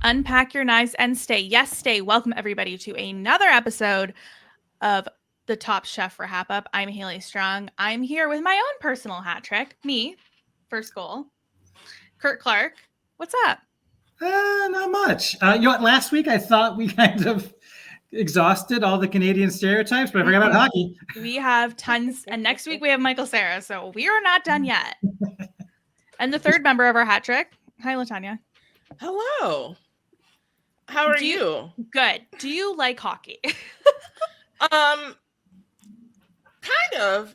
Unpack your knives and stay. Yes, stay. Welcome everybody to another episode of the Top Chef for RHAP. I'm Haley Strong. I'm here with my own personal hat trick. Me, first goal. Curt Clark. What's up? Not much. Last week I thought we kind of exhausted all the Canadian stereotypes, but I forgot about hockey. We have tons, and next week we have Michael Sarah, so we are not done yet. And the third member of our hat trick. Hi, Latonya. Hello. How are you? Good. Do you like hockey? Kind of.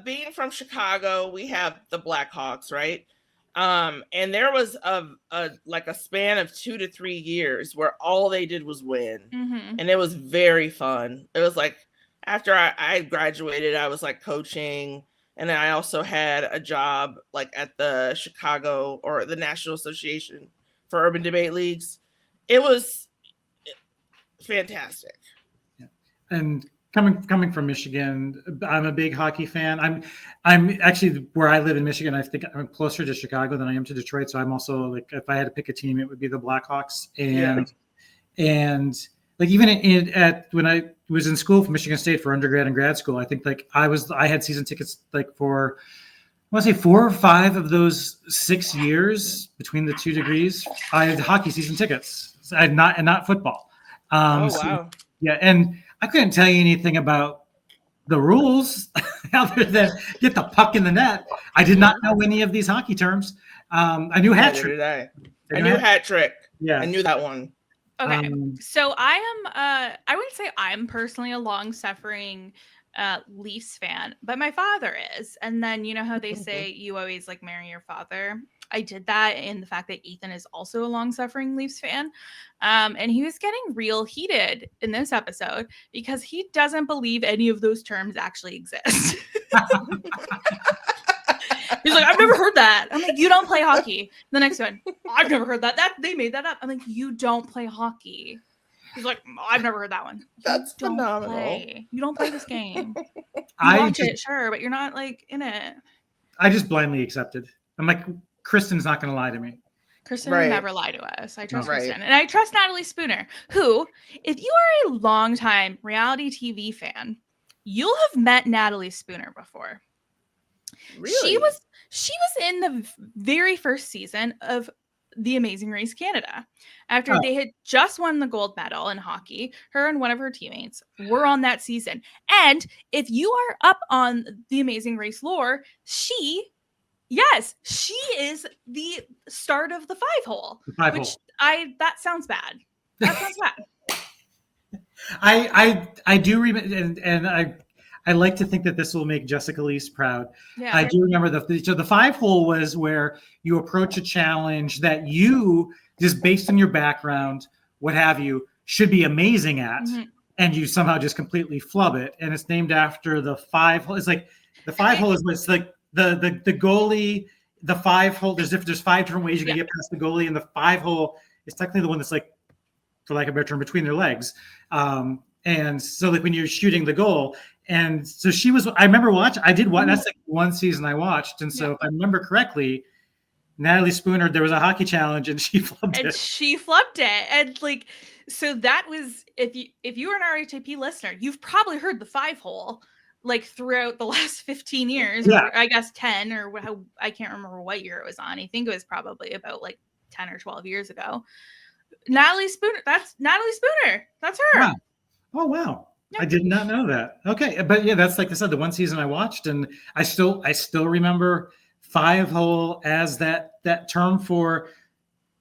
Being from Chicago, we have the Blackhawks, right? And there was a span of 2 to 3 years where all they did was win, and it was very fun. It was like after I graduated, I was like coaching, and then I also had a job like at the Chicago or the National Association for Urban Debate Leagues. It was fantastic. Yeah. And coming from Michigan, I'm a big hockey fan. I'm actually, where I live in Michigan, I think I'm closer to Chicago than I am to Detroit. So I'm also like, if I had to pick a team, it would be the Blackhawks. And like even when I was in school for Michigan State for undergrad and grad school, I think like I had season tickets like for, I want to say 4 or 5 of those 6 years between the 2 degrees. I had hockey season tickets. So I had not football. Wow. So, yeah, and I couldn't tell you anything about the rules other than get the puck in the net. I did not know any of these hockey terms. I knew hat trick. I knew hat trick. Yeah, I knew that one. Okay, so I am. I wouldn't say I'm personally a long-suffering Leafs fan, but my father is. And then you know how they say you always like marry your father. I did that in the fact that Ethan is also a long-suffering Leafs fan. And he was getting real heated in this episode because he doesn't believe any of those terms actually exist. He's like, I've never heard that. I'm like, you don't play hockey. The next one, I've never heard that. They made that up. I'm like, you don't play hockey. He's like, I've never heard that one. That's phenomenal. You don't play this game. You watch it, sure, but you're not like in it. I just blindly accepted. I'm like, Kristen's not going to lie to me. Kristen will never lie to us. I trust Kristen. And I trust Natalie Spooner, who, if you are a longtime reality TV fan, you'll have met Natalie Spooner before. Really? She was in the very first season of The Amazing Race Canada. After they had just won the gold medal in hockey, her and one of her teammates were on that season. And if you are up on The Amazing Race lore, she is the start of the 5-hole. That sounds bad. That sounds bad. I do remember, and I like to think that this will make Jessica Lees proud. Yeah. I do remember the 5-hole was where you approach a challenge that you, just based on your background, what have you, should be amazing at, and you somehow just completely flub it. And it's named after the 5-hole. It's like the 5-hole is it's like the goalie, the 5-hole. There's 5 different ways you can get past the goalie, and the 5-hole is technically the one that's like, for lack of a better term, between their legs. And so like when you're shooting the goal. And so I remember I did watch, that's like one season I watched. And so if I remember correctly, Natalie Spooner, there was a hockey challenge and she flubbed it. And like, so that was, if you were an RHAP listener, you've probably heard the 5-hole like throughout the last 15 years, or I guess 10, or I can't remember what year it was on. I think it was probably about like 10 or 12 years ago. Natalie Spooner, that's Natalie Spooner. That's her. Wow. Oh, wow. I did not know that. Okay. But yeah, that's like I said, the one season I watched, and I still remember 5-hole as that term for,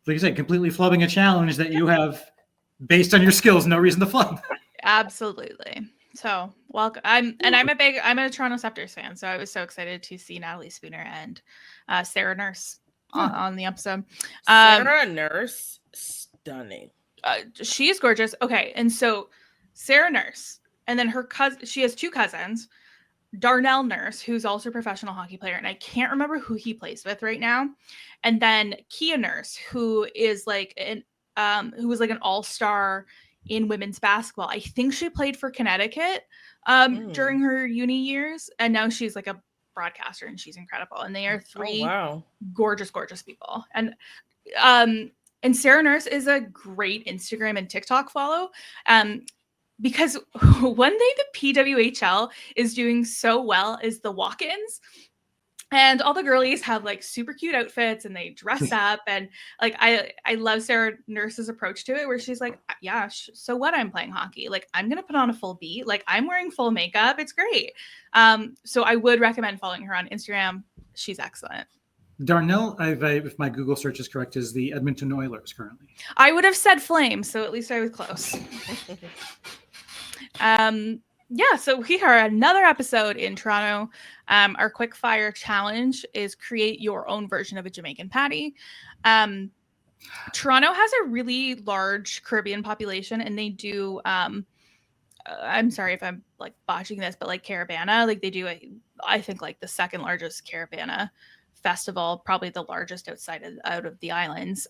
like you said, completely flubbing a challenge that you have based on your skills, no reason to flub. Absolutely. So welcome. I'm a Toronto Scepters fan, so I was so excited to see Natalie Spooner and Sarah Nurse on the episode. Sarah Nurse, stunning. She is gorgeous. Okay, and so Sarah Nurse, and then her cousin, she has 2 cousins, Darnell Nurse, who's also a professional hockey player, and I can't remember who he plays with right now, and then Kia Nurse, who is like who was like an all-star in women's basketball. I think she played for Connecticut during her uni years, and now she's like a broadcaster, and she's incredible. And they are 3 gorgeous people. And And Sarah Nurse is a great Instagram and TikTok follow. Because one thing the PWHL is doing so well is the walk-ins. And all the girlies have like super cute outfits and they dress up. And like, I love Sarah Nurse's approach to it, where she's like, yeah, so what, I'm playing hockey. Like, I'm going to put on a full beat. Like, I'm wearing full makeup. It's great. So I would recommend following her on Instagram. She's excellent. Darnell, if my Google search is correct, is the Edmonton Oilers currently. I would have said Flames, so at least I was close. Yeah, so we are another episode in Toronto. Our quickfire challenge is create your own version of a Jamaican patty. Toronto has a really large Caribbean population, and they do I'm sorry if I'm like botching this, but like Caravana, like they do I think like the second largest Caravana festival, probably the largest out of the islands.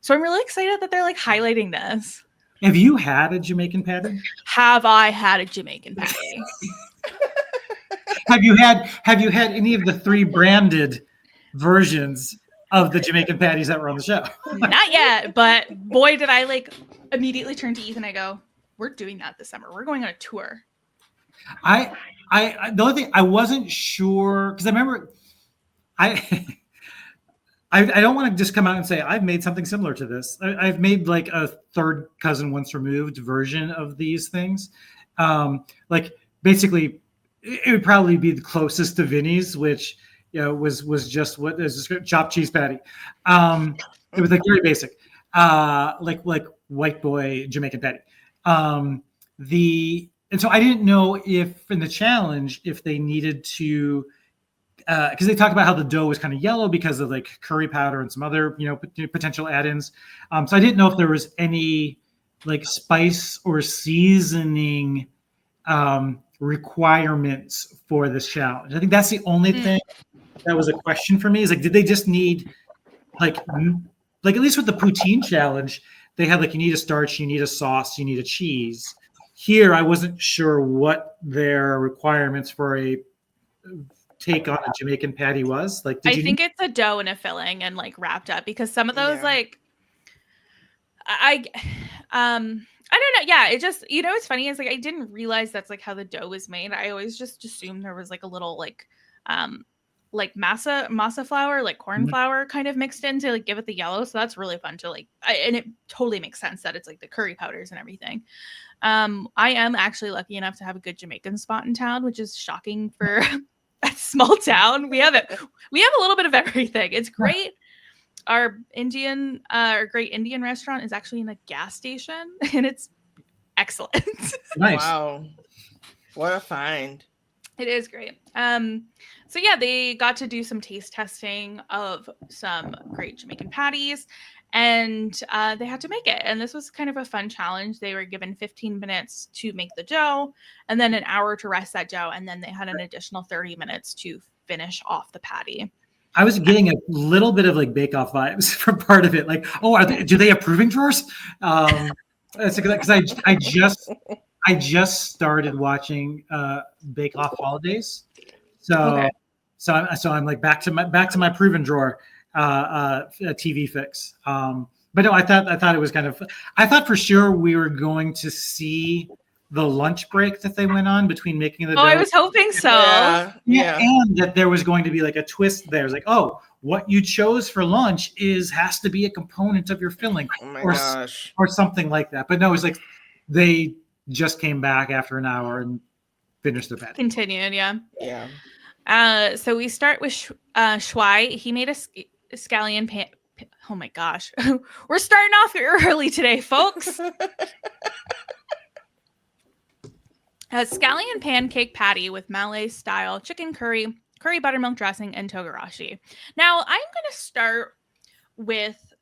So I'm really excited that they're like highlighting this. Have you had a Jamaican patty? Have I had a Jamaican patty? Have you had any of the 3 branded versions of the Jamaican patties that were on the show? Not yet, but boy, did I like immediately turn to Ethan. I go, we're doing that this summer. We're going on a tour. The only thing I wasn't sure, because I remember I don't want to just come out and say I've made something similar to this. I've made like a third cousin once removed version of these things. Like basically, it would probably be the closest to Vinny's, which was just what is chopped cheese patty. It was like very basic, like white boy Jamaican patty. And so I didn't know if in the challenge if they needed to. Because they talked about how the dough was kind of yellow because of like curry powder and some other, potential add-ins. So I didn't know if there was any like spice or seasoning requirements for this challenge. I think that's the only thing that was a question for me. Is like, did they just need like at least with the poutine challenge, they had like, you need a starch, you need a sauce, you need a cheese. Here, I wasn't sure what their requirements for a take on a Jamaican patty was. Like, I think it's a dough and a filling and like wrapped up, because some of those like I don't know. Yeah, it just, it's funny. It's like I didn't realize that's like how the dough was made. I always just assumed there was like a little like masa flour, like corn flour kind of mixed in to like give it the yellow. So that's really fun to like, and it totally makes sense that it's like the curry powders and everything. I am actually lucky enough to have a good Jamaican spot in town, which is shocking for a small town. We have a little bit of everything. It's great. Our great Indian restaurant is actually in a gas station, and it's excellent. Nice. Wow. What a find. It is great. So yeah, they got to do some taste testing of some great Jamaican patties, and they had to make it. And this was kind of a fun challenge. They were given 15 minutes to make the dough, and then an hour to rest that dough, and then they had an additional 30 minutes to finish off the patty. I was getting a little bit of like Bake Off vibes from part of it. Like, do they have proving drawers? Because I just started watching Bake Off Holidays, so I'm like back to my proven drawer TV fix. But no, I thought it was kind of. I thought for sure we were going to see the lunch break that they went on between making the dough. I was hoping so. Yeah, and that there was going to be like a twist there. It's like, what you chose for lunch has to be a component of your filling, or something like that. But no, it's like they just came back after an hour and finished the patty. Continued, yeah. Yeah. So we start with Shuai. He made a scallion pan. Oh my gosh, we're starting off early today, folks. A scallion pancake patty with Malay-style chicken curry buttermilk dressing, and togarashi. Now, I'm going to start with,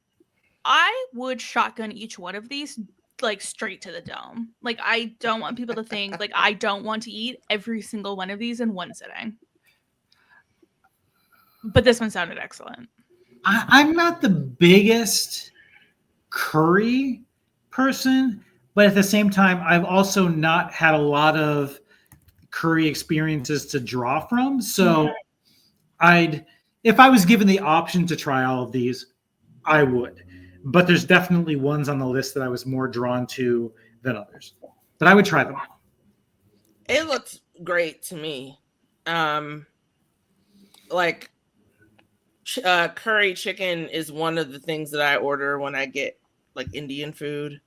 I would shotgun each one of these like straight to the dome. Like, I don't want people to think, like, I don't want to eat every single one of these in one sitting. But this one sounded excellent. I'm not the biggest curry person, but at the same time, I've also not had a lot of curry experiences to draw from. So if I was given the option to try all of these, I would. but there's definitely ones on the list that I was more drawn to than others. But I would try them. It looks great to me. Like curry chicken is one of the things that I order when I get like Indian food.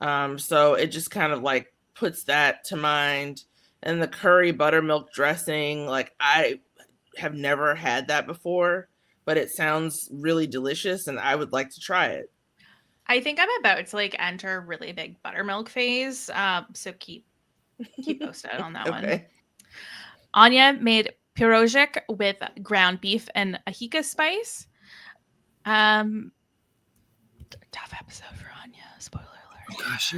So it just kind of like puts that to mind. And the curry buttermilk dressing, like I have never had that before, but it sounds really delicious and I would like to try it. I think I'm about to like enter a really big buttermilk phase. So keep posted on that one. Anya made pierogic with ground beef and ahika spice. Tough episode for Anya. Spoiler alert. Oh, gosh,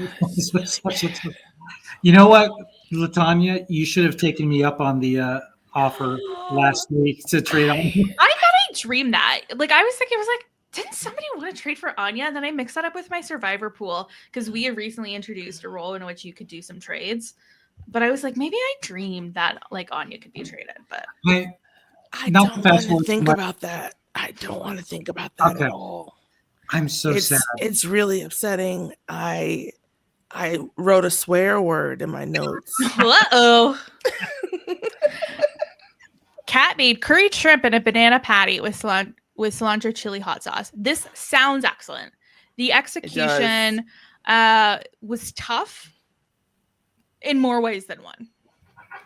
you know what, Latonya, you should have taken me up on the offer last week to trade on. I thought I dreamed that. Like I was thinking, I was like, didn't somebody want to trade for Anya? And then I mixed that up with my survivor pool because we had recently introduced a role in which you could do some trades. But I was like, maybe I dreamed that like Anya could be traded. But I don't want to think about that. I don't want to think about that at all. I'm so sad. It's really upsetting. I wrote a swear word in my notes. Uh-oh. Kat made curried shrimp and a banana patty with cilantro chili hot sauce. This sounds excellent. The execution was tough in more ways than one.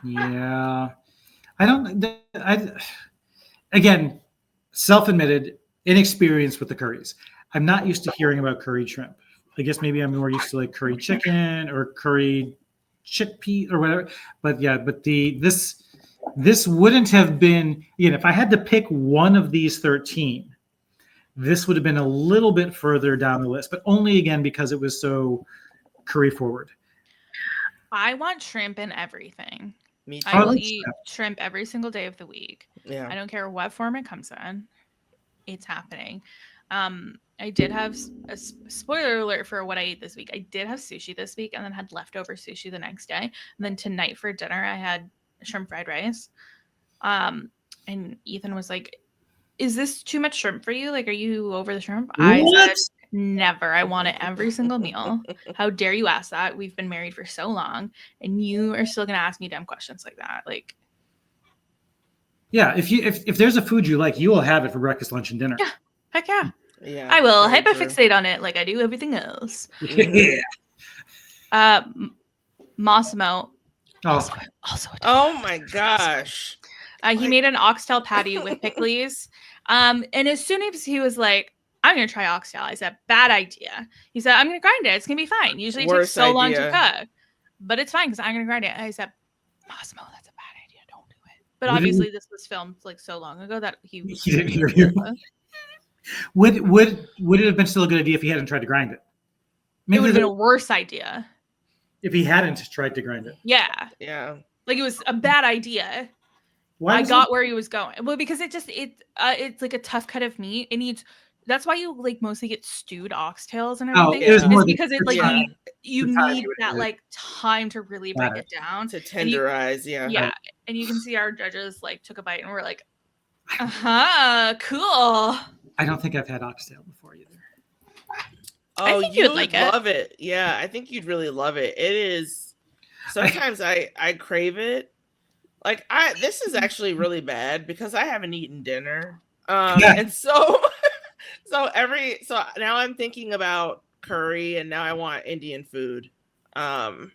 Yeah. Again, self-admitted inexperience with the curries. I'm not used to hearing about curried shrimp. I guess maybe I'm more used to like curried chicken or curried chickpea or whatever. But yeah, but this wouldn't have been, again, if I had to pick one of these 13, this would have been a little bit further down the list, but only again because it was so curry forward. I want shrimp in everything. Me too. I will eat shrimp every single day of the week. Yeah. I don't care what form it comes in. It's happening. I did have a spoiler alert for what I ate this week. I did have sushi this week and then had leftover sushi the next day. And then tonight for dinner, I had shrimp fried rice. And Ethan was like, is this too much shrimp for you? Like, are you over the shrimp? I said, never. I want it every single meal. How dare you ask that? We've been married for so long and you are still going to ask me dumb questions like that. Like, yeah, if there's a food you like, you will have it for breakfast, lunch, and dinner. Yeah, heck yeah. Yeah, I will hyperfixate on it like I do everything else. Yeah. Massimo. Also oh my gosh. He made an oxtail patty with pickles. And as soon as he was like, I'm going to try oxtail, I said, bad idea. He said, I'm going to grind it. It's going to be fine. Usually it takes so long to cook. But it's fine because I'm going to grind it. And I said, Massimo, that's a bad idea. Don't do it. But obviously this was filmed like so long ago that he didn't hear you. Would it have been still a good idea if he hadn't tried to grind it? Maybe it would have been a worse idea. If he hadn't tried to grind it. Yeah. Yeah. Like it was a bad idea. I got where he was going. Well, because it's like a tough cut of meat. It needs. That's why you like mostly get stewed oxtails and everything. It was more because it's like you need that like time to really break it down to tenderize. Yeah, and you can see our judges like took a bite and we're like, cool. I don't think I've had oxtail before either. Oh, I think you'd like love it. Yeah, I think you'd really love it. It is. Sometimes I crave it. Like this is actually really bad because I haven't eaten dinner. And so now I'm thinking about curry and now I want Indian food. But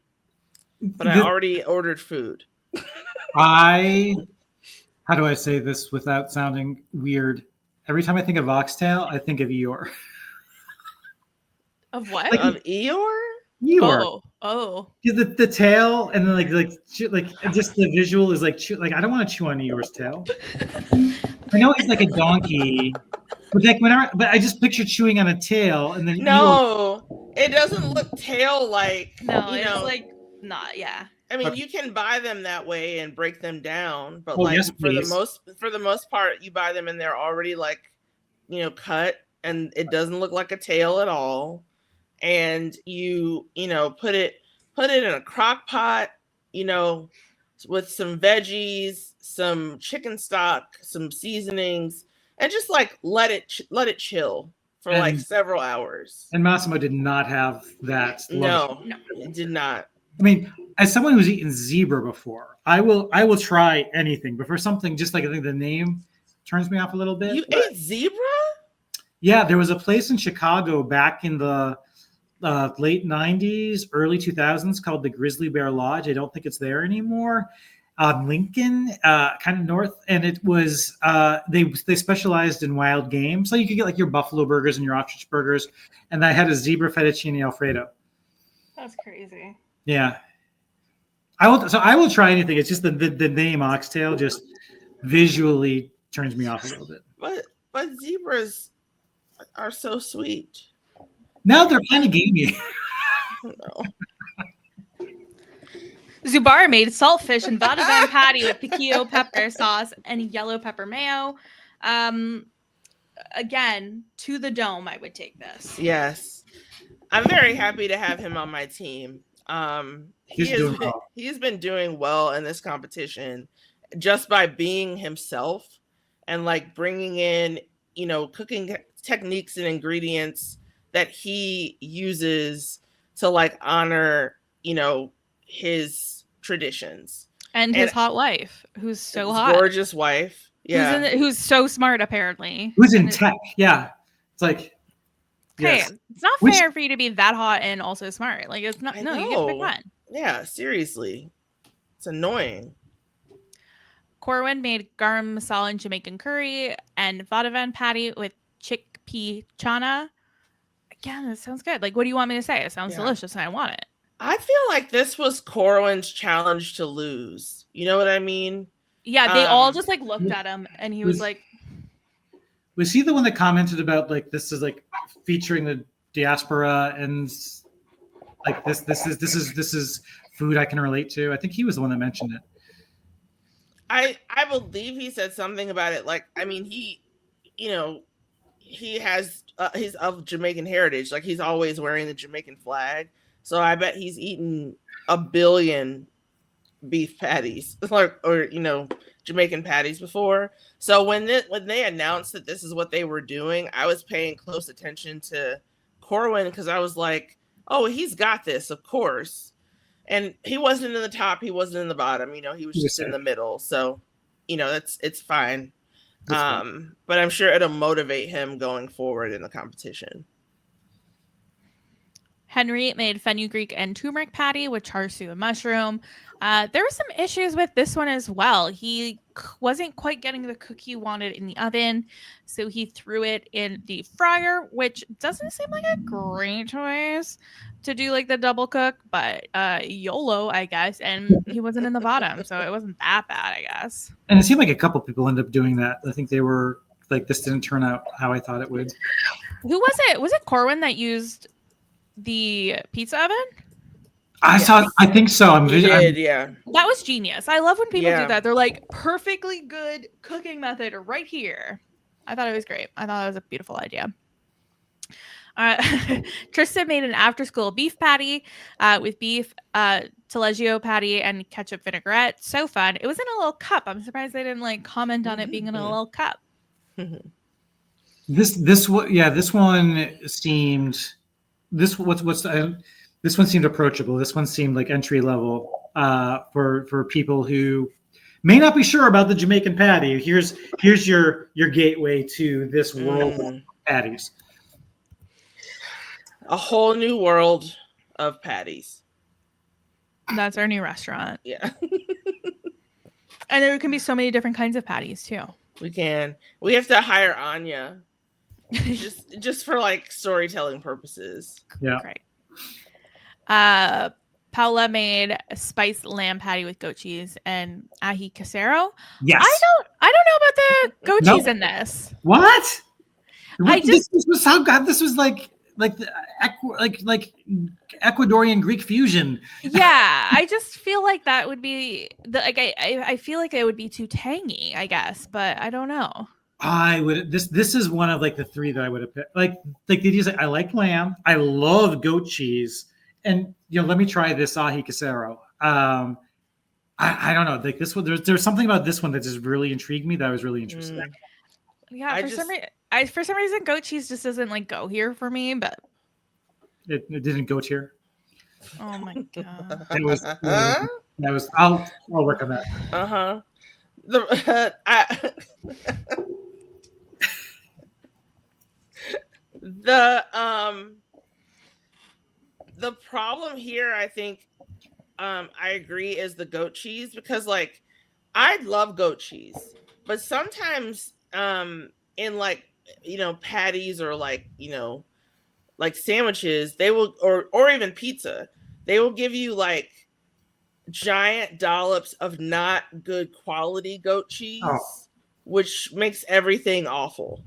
I already ordered food. How do I say this without sounding weird? Every time I think of oxtail, I think of Eeyore. Of what? Like, of Eeyore? Eeyore. Oh. The tail and then like just the visual is like I don't want to chew on Eeyore's tail. I know he's like a donkey, but like but I just picture chewing on a tail and then it doesn't look tail like. No, it's like not. Yeah. I mean, you can buy them that way and break them down, but for the most part, you buy them and they're already like, cut, and it doesn't look like a tail at all. And you put it in a crock pot, with some veggies, some chicken stock, some seasonings, and just like let it chill for like several hours. And Massimo did not have that. No, it did not. I mean, as someone who's eaten zebra before, I will try anything, but for something just like I think the name turns me off a little bit. You ate zebra? Yeah, there was a place in Chicago back in the late 90s, early 2000s called the Grizzly Bear Lodge. I don't think it's there anymore. Lincoln, kind of north, and it was they specialized in wild game, so you could get like your buffalo burgers and your ostrich burgers, and I had a zebra fettuccine alfredo. That's crazy. Yeah, I will try anything. It's just the name oxtail just visually turns me off a little bit. But zebras are so sweet. Now they're kind of gamey. No. Zubar made saltfish and vadavan patty with piquillo pepper sauce and yellow pepper mayo. Again, to the dome, I would take this. Yes. I'm very happy to have him on my team. He has been doing well in this competition just by being himself and like bringing in, cooking techniques and ingredients that he uses to like honor, his traditions and his hot wife, who's so hot, gorgeous wife, yeah, who's so smart apparently, who's in tech, yeah. It's like, hey, yes. It's not fair for you to be that hot and also smart. Like it's not. No, you get to pick one. Yeah, seriously, it's annoying. Corwin made garam masala and Jamaican curry and vadavan patty with chickpea chana. Again, that sounds good. Like, what do you want me to say? It sounds delicious, and I want it. I feel like this was Corwin's challenge to lose. You know what I mean? Yeah, they all just like looked at him, and he was like, "Was he the one that commented about like this is like featuring the diaspora and like this is food I can relate to?" I think he was the one that mentioned it. I believe he said something about it. Like, I mean, he has he's of Jamaican heritage. Like, he's always wearing the Jamaican flag. So I bet he's eaten 1 billion beef patties, or Jamaican patties before. So when they announced that this is what they were doing, I was paying close attention to Corwin because I was like, "Oh, he's got this, of course." And he wasn't in the top, he wasn't in the bottom. He was just in the middle. So, it's fine. But I'm sure it'll motivate him going forward in the competition. Henry made fenugreek and turmeric patty with char siu and mushroom. There were some issues with this one as well. He wasn't quite getting the cook he wanted in the oven, so he threw it in the fryer, which doesn't seem like a great choice to do like the double cook, but YOLO, I guess. And he wasn't in the bottom, so it wasn't that bad, I guess. And it seemed like a couple people ended up doing that. I think they were like, this didn't turn out how I thought it would. Who was it? Was it Corwin that used the pizza oven? I think so. Yeah. That was genius. I love when people do that. They're like, perfectly good cooking method right here. I thought it was great. I thought it was a beautiful idea. Tristan made an after-school beef patty with beef, taleggio patty, and ketchup vinaigrette. So fun. It was in a little cup. I'm surprised they didn't like comment on it being in a little cup. This one seemed approachable. This one seemed like entry level for people who may not be sure about the Jamaican patty. Here's your gateway to this world of patties. A whole new world of patties. That's our new restaurant. Yeah. And there can be so many different kinds of patties too. We can. We have to hire Anya. just for like storytelling purposes. Yeah. Great. Paula made a spiced lamb patty with goat cheese and ají casero. Yes. I don't know about the goat cheese in this. What? This was how God. This was like Ecuadorian Greek fusion. Yeah, I just feel like that would be I feel like it would be too tangy, I guess, but I don't know. I would. This is one of like the three that I would have picked. Like they just I like lamb. I love goat cheese, and let me try this ají casero. I don't know. Like this one, there's something about this one that just really intrigued me. That I was really interested in. Yeah, for some reason, for some reason goat cheese just doesn't like go here for me, but it didn't go here. Oh my god. That was I'll work on that. Uh-huh. The problem here, I think, I agree, is the goat cheese, because like I love goat cheese, but sometimes in like, you know, patties or like, you know, like sandwiches, they will, or even pizza, they will give you like giant dollops of not good quality goat cheese, which makes everything awful.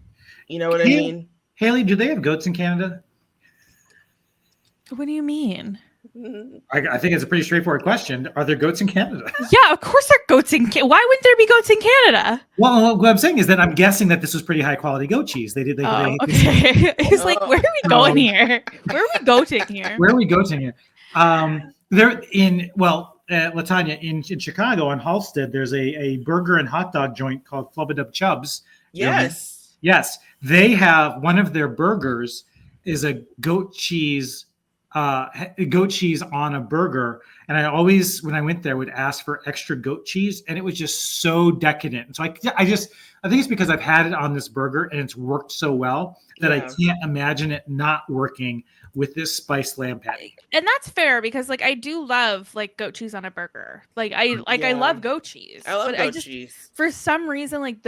You know what I mean? Haley, do they have goats in Canada? What do you mean? I think it's a pretty straightforward question. Are there goats in Canada? Yeah, of course there are goats in Canada. Why wouldn't there be goats in Canada? Well, what I'm saying is that I'm guessing that this was pretty high quality goat cheese. They okay. It's like, where are we going here? Where are we goating here? Where are we goating here? They're in, Latonya, in Chicago on Halsted, there's a burger and hot dog joint called Flubadub Chubbs. Yes. Yes. They have, one of their burgers is a goat cheese on a burger, and I always, when I went there, would ask for extra goat cheese, and it was just so decadent. And so I think it's because I've had it on this burger and it's worked so well that I can't imagine it not working with this spiced lamb patty. And that's fair, because like I do love like goat cheese on a burger. Like I love goat cheese. I love goat cheese. For some reason, like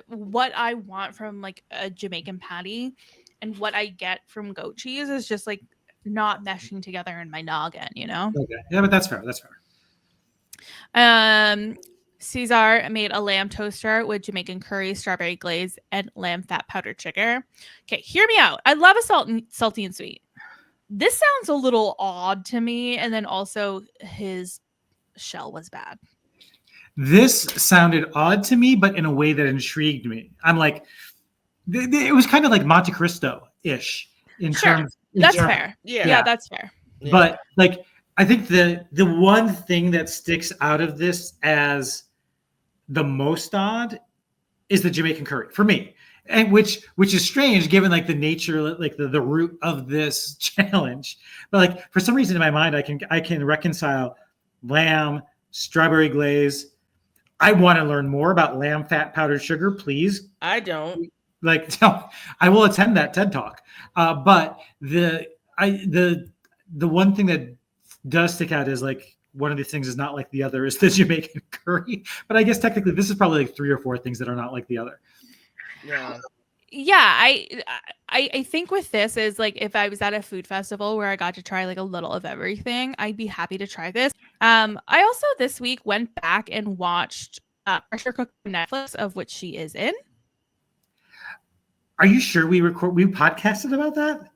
what I want from like a Jamaican patty and what I get from goat cheese is just like not meshing together in my noggin, you know? Okay. Yeah, but that's fair. That's fair. Cesar made a lamb toaster with Jamaican curry, strawberry glaze, and lamb fat powdered sugar. Okay, hear me out. I love a salty and sweet. This sounds a little odd to me, and then also his shell was bad. This sounded odd to me, but in a way that intrigued me. I'm like, it was kind of like Monte Cristo-ish in terms. That's fair. Yeah, that's fair. But like, I think the one thing that sticks out of this as the most odd is the Jamaican curry for me, and which is strange given like the nature, like the root of this challenge. But like for some reason in my mind, I can reconcile lamb, strawberry glaze. I want to learn more about lamb fat powdered sugar, please. I don't. Like, I will attend that TED Talk. But the one thing that does stick out is like one of these things is not like the other is the Jamaican curry. But I guess technically this is probably like 3 or 4 things that are not like the other. Yeah. Yeah, I think with this is like if I was at a food festival where I got to try like a little of everything, I'd be happy to try this. I also this week went back and watched Pressure Cook on Netflix, of which she is in. Are you sure we podcasted about that?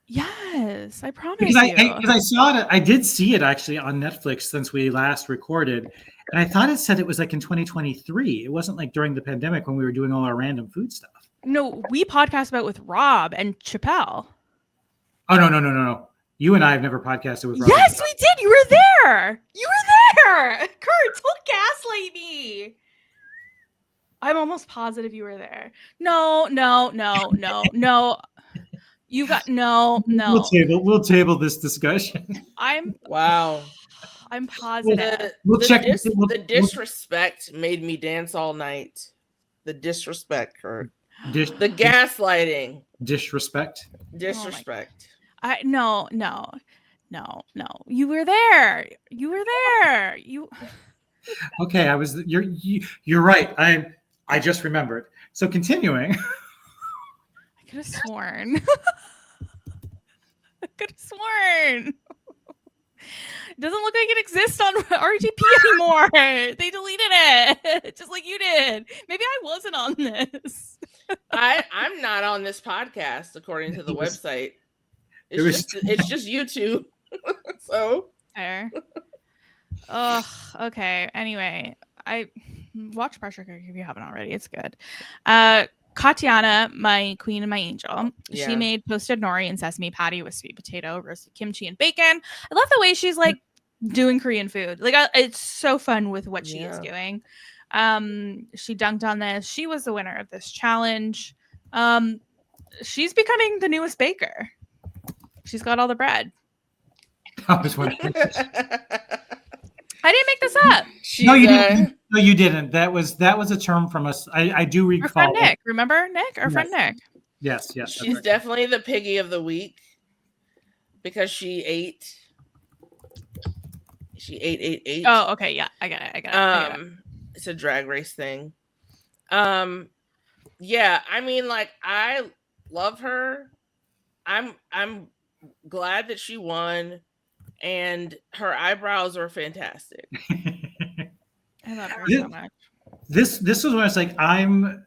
Yes, I promise because I saw it. I did see it actually on Netflix since we last recorded, and I thought it said it was like in 2023. It wasn't like during the pandemic when we were doing all our random food stuff. No, we podcast about it with Rob and Chappelle. Oh no! You and I have never podcasted with Rob. Yes, we did. You were there. Curt, don't gaslight me. I'm almost positive you were there. No. You got no. We'll table this discussion. I'm positive. We'll check. The disrespect made me dance all night. The disrespect, Curt. The gaslighting. Disrespect. No. You were there. Okay, you're right. I just remembered. So continuing. I could have sworn. It doesn't look like it exists on RHAP anymore. They deleted it, just like you did. Maybe I wasn't on this. I'm not on this podcast, according to the website. It's just you two. So fair. Oh, okay. Anyway, I watch Pressure Cook if you haven't already. It's good. Katiana, my queen and my angel, she made toasted nori and sesame patty with sweet potato, roasted kimchi, and bacon. I love the way she's like doing Korean food. Like it's so fun with what she is doing. She dunked on this. She was the winner of this challenge. She's becoming the newest baker. She's got all the bread. I was wondering. I didn't make this up. No, you didn't. No, you didn't. That was a term from us. I do recall. Our friend Nick. Remember Nick? Our friend Nick. Yes. She's definitely the piggy of the week because she ate. She ate. Oh, okay. Yeah, I get it. It's a drag race thing. Yeah, I mean, like, I love her. I'm glad that she won, and her eyebrows are fantastic. I love her so much. This was when I was like, I'm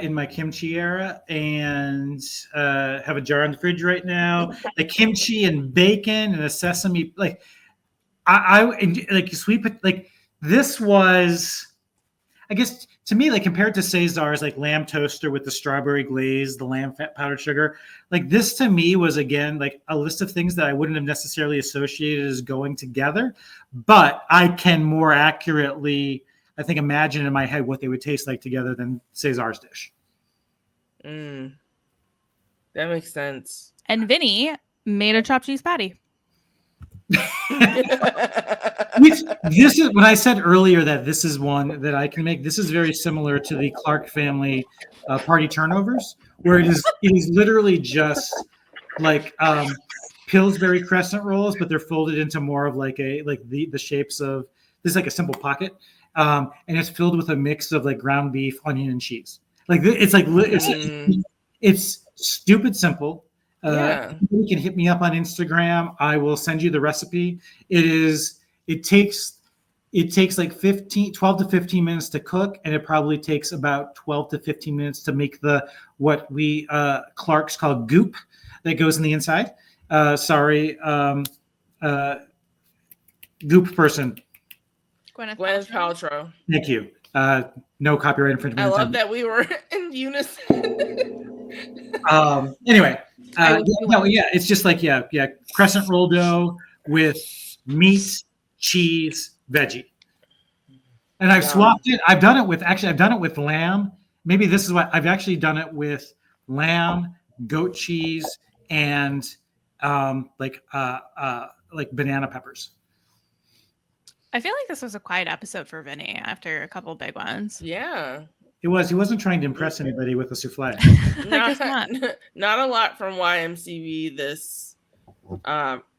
in my kimchi era and have a jar in the fridge right now. The kimchi and bacon and a sesame, like I like sweet, like this was, I guess to me, like compared to Cesar's like lamb toaster with the strawberry glaze, the lamb fat powdered sugar, like this to me was again like a list of things that I wouldn't have necessarily associated as going together, but I can more accurately, I think, imagine in my head what they would taste like together than Cesar's dish. That makes sense. And Vinny made a chopped cheese patty. This is when I said earlier that this is one that I can make. This is very similar to the Clark family party turnovers, where it is literally just like Pillsbury crescent rolls, but they're folded into more of like the shapes of this is like a simple pocket, and it's filled with a mix of like ground beef, onion, and cheese. Like it's stupid simple. You can hit me up on Instagram. I will send you the recipe. It takes like 12 to 15 minutes to cook, and it probably takes about 12 to 15 minutes to make what we Clarks call goop that goes in the inside. Goop person. Gwyneth Paltrow. Thank you. No copyright infringement. I love that we were in unison. Anyway. It's just like crescent roll dough with meat, cheese, veggie, and I've swapped it. I've done it with lamb. Maybe this is what I've actually done it with: lamb, goat cheese, and like banana peppers. I feel like this was a quiet episode for Vinny after a couple big ones. Yeah. It was. He wasn't trying to impress anybody with a souffle. Not a lot from YMCB this,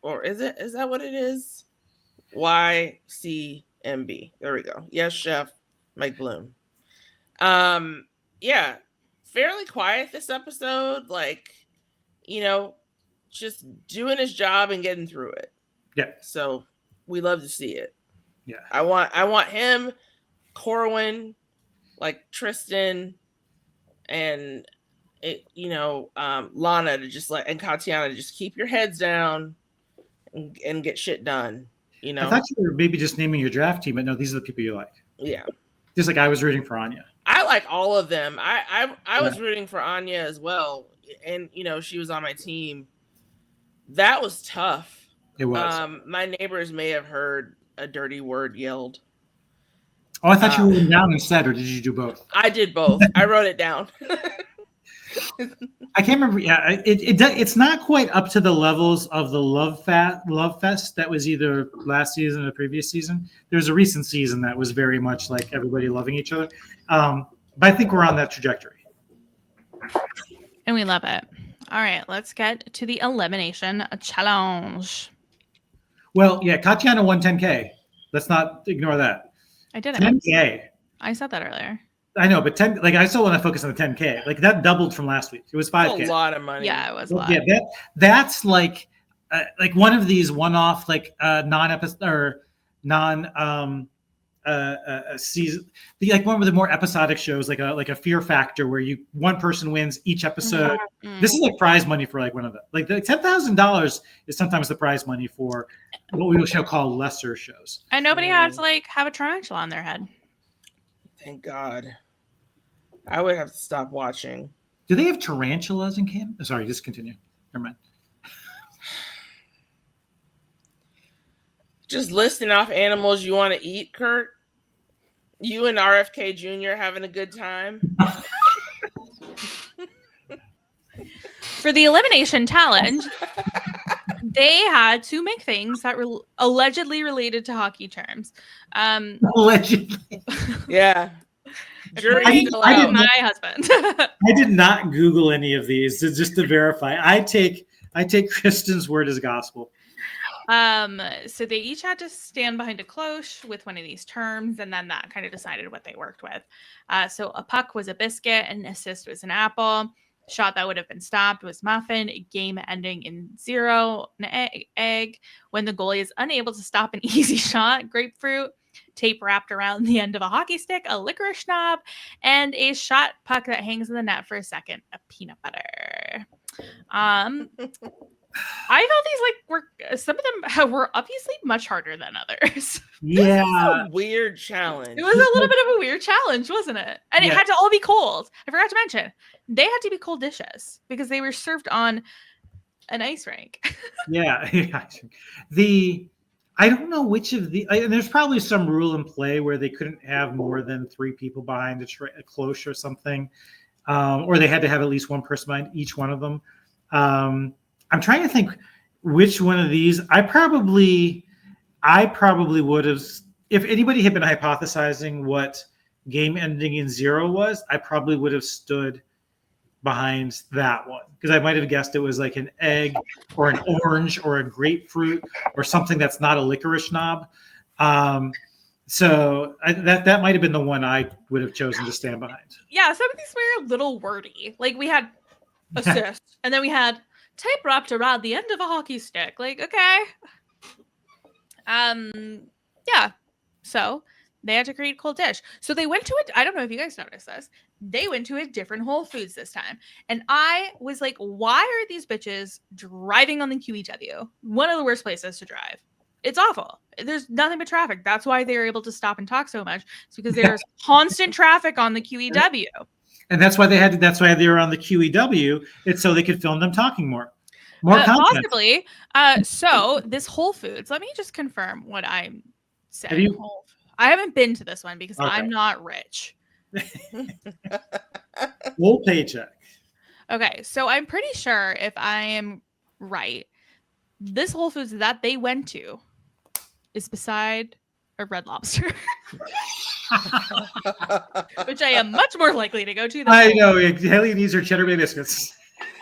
or is it? Is that what it is? YCMB. There we go. Yes, Chef Mike Bloom. Yeah, fairly quiet this episode. Like, just doing his job and getting through it. Yeah. So we love to see it. Yeah. I want him, Corwin, like Tristan and Lana to just and Katiana to just keep your heads down and get shit done. I thought you were maybe just naming your draft team, but no, these are the people you like. Yeah. Just like I was rooting for Anya. I like all of them. I was rooting for Anya as well. And she was on my team. That was tough. It was. My neighbors may have heard a dirty word yelled. Oh, I thought you wrote it down instead, or did you do both? I did both. I wrote it down. I can't remember. Yeah, it's not quite up to the levels of the Love Fest that was either last season or the previous season. There's a recent season that was very much like everybody loving each other. But I think we're on that trajectory. And we love it. All right, let's get to the elimination challenge. Well, yeah, Katiana won 10K. Let's not ignore that. I did it. 10K. I said that earlier. I know, but I still want to focus on the 10K. Like that doubled from last week. It was 5K. That's a lot of money. Yeah, it was a lot. Yeah, that's like one of these one-off non-episode or season, like one of the more episodic shows, like a Fear Factor, where one person wins each episode. Mm-hmm. This is like prize money for like one of the like the $10,000 is sometimes the prize money for what we shall call lesser shows. And nobody has to have a tarantula on their head. Thank God. I would have to stop watching. Do they have tarantulas in Canada? Sorry, just continue. Never mind. Just listing off animals you want to eat, Curt. You and RFK Jr. having a good time? For the elimination challenge, they had to make things that were allegedly related to hockey terms. Allegedly. Yeah. According to my husband. I did not Google any of these just to verify. I take Kristen's word as gospel. So they each had to stand behind a cloche with one of these terms, and then that kind of decided what they worked with. So a puck was a biscuit, an assist was an apple, shot that would have been stopped was muffin, a game ending in 0, an egg. When the goalie is unable to stop an easy shot, grapefruit, tape wrapped around the end of a hockey stick, a licorice knob, and a shot puck that hangs in the net for a second, a peanut butter. I felt these some of them were obviously much harder than others. Yeah, this is a weird challenge. It was a little bit of a weird challenge, wasn't it? And it had to all be cold. I forgot to mention they had to be cold dishes because they were served on an ice rink. Yeah. I don't know which of the. There's probably some rule in play where they couldn't have more than 3 people behind a cloche or something, or they had to have at least one person behind each one of them. I'm trying to think which one of these. I probably would have, if anybody had been hypothesizing what game ending in 0 was, I probably would have stood behind that one because I might have guessed it was like an egg or an orange or a grapefruit or something that's not a licorice knob. So that might have been the one I would have chosen to stand behind. Yeah, some of these were a little wordy. Like we had assist, and then we had tape wrapped around the end of a hockey stick. Like, okay. Yeah. So they had to create a cold dish. So they went to it. I don't know if you guys noticed this. They went to a different Whole Foods this time. And I was like, why are these bitches driving on the QEW? One of the worst places to drive. It's awful. There's nothing but traffic. That's why they were able to stop and talk so much. It's because there's constant traffic on the QEW. And that's why that's why they were on the QEW. It's so they could film them talking more content. Possibly. So this Whole Foods, let me just confirm what I'm saying. I haven't been to this one because I'm not rich. Full paycheck. Okay, so I'm pretty sure if I am right, this Whole Foods that they went to is beside a Red Lobster. Which I am much more likely to go to. I know. Haley needs her cheddar bay biscuits.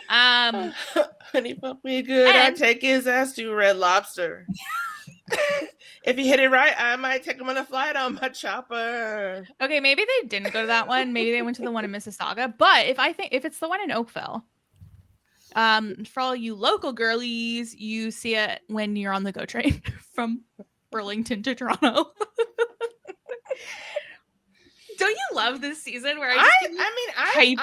Honey puppy good. I take his ass to Red Lobster. If you hit it right, I might take him on a flight on my chopper. Okay, maybe they didn't go to that one. Maybe they went to the one in Mississauga. But if it's the one in Oakville, for all you local girlies, you see it when you're on the GO train from Burlington to Toronto. Don't you love this season where I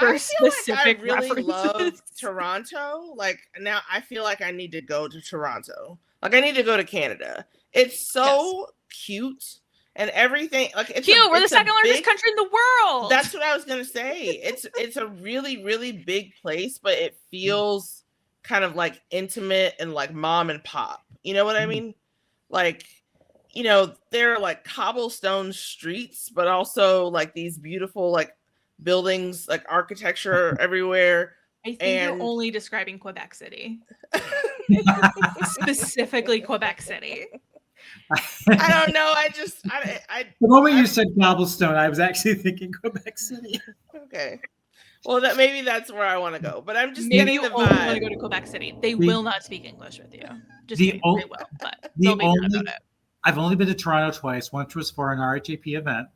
really love Toronto. Like now I feel like I need to go to Toronto. Like I need to go to Canada. It's so cute and everything. Like it's cute. We're the second largest country in the world. That's what I was gonna say. It's a really, really big place, but it feels kind of like intimate and like mom and pop. You know what I mean? Like, you know, there are like cobblestone streets, but also like these beautiful like buildings, like architecture everywhere. I think you're only describing Quebec City. Specifically Quebec City. I don't know. The moment you said cobblestone, I was actually thinking Quebec City. Okay. Well, maybe that's where I want to go. But I'm just getting the vibe. Only want to go to Quebec City. They will not speak English with you. They will, but they'll be about it. I've only been to Toronto twice. Once was for an RHAP event,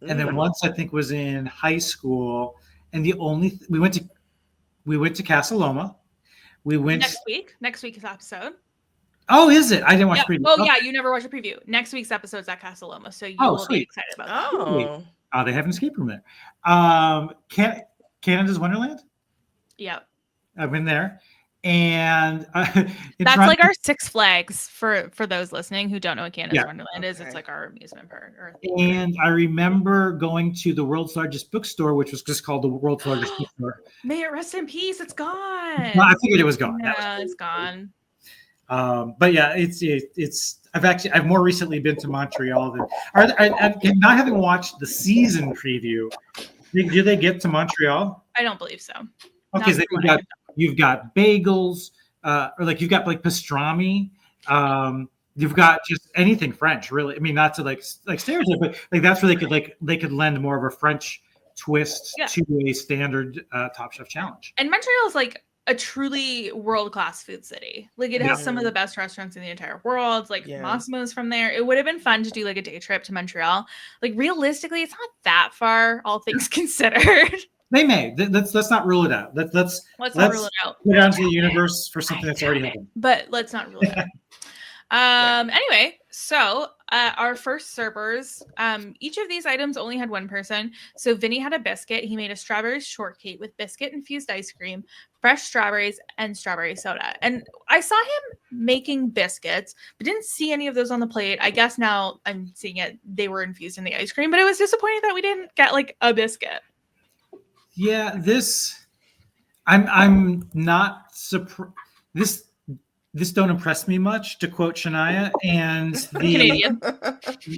and then once I think was in high school. And we went to Casa Loma. We went next week's episode. Oh, is it? I didn't watch preview. Oh, yeah, you never watched a preview. Next week's episode's at Casa Loma, so you will be excited about that. Oh, they have an escape room there. Canada's Wonderland? Yep. I've been there. And that's like our Six Flags for those listening who don't know what Canada's Wonderland is. It's like our amusement park. And I remember going to the world's largest bookstore, which was just called the world's largest bookstore. May it rest in peace. It's gone. Well, I figured it was gone. Yeah, it's gone. But yeah, it's I've more recently been to Montreal than not having watched the season preview. Do they get to Montreal? I don't believe so. Okay, so you've got bagels, or like you've got like pastrami. You've got just anything French, really. I mean, not to like stereotype, but like that's where they could lend more of a French twist to a standard Top Chef challenge. And Montreal is like a truly world-class food city. Like it has some of the best restaurants in the entire world. Like Massimo's from there. It would have been fun to do like a day trip to Montreal. Like realistically, it's not that far, all things considered. They may. Let's not rule it out. Let's not rule it out. Put it out to the universe for something that's already happened. But let's not rule it out. Anyway, so our first servers, each of these items only had one person. So Vinny had a biscuit. He made a strawberry shortcake with biscuit infused ice cream, fresh strawberries, and strawberry soda. And I saw him making biscuits, but didn't see any of those on the plate. I guess now I'm seeing it. They were infused in the ice cream, but it was disappointing that we didn't get like a biscuit. Yeah, I'm not surprised. This don't impress me much, to quote Shania, and the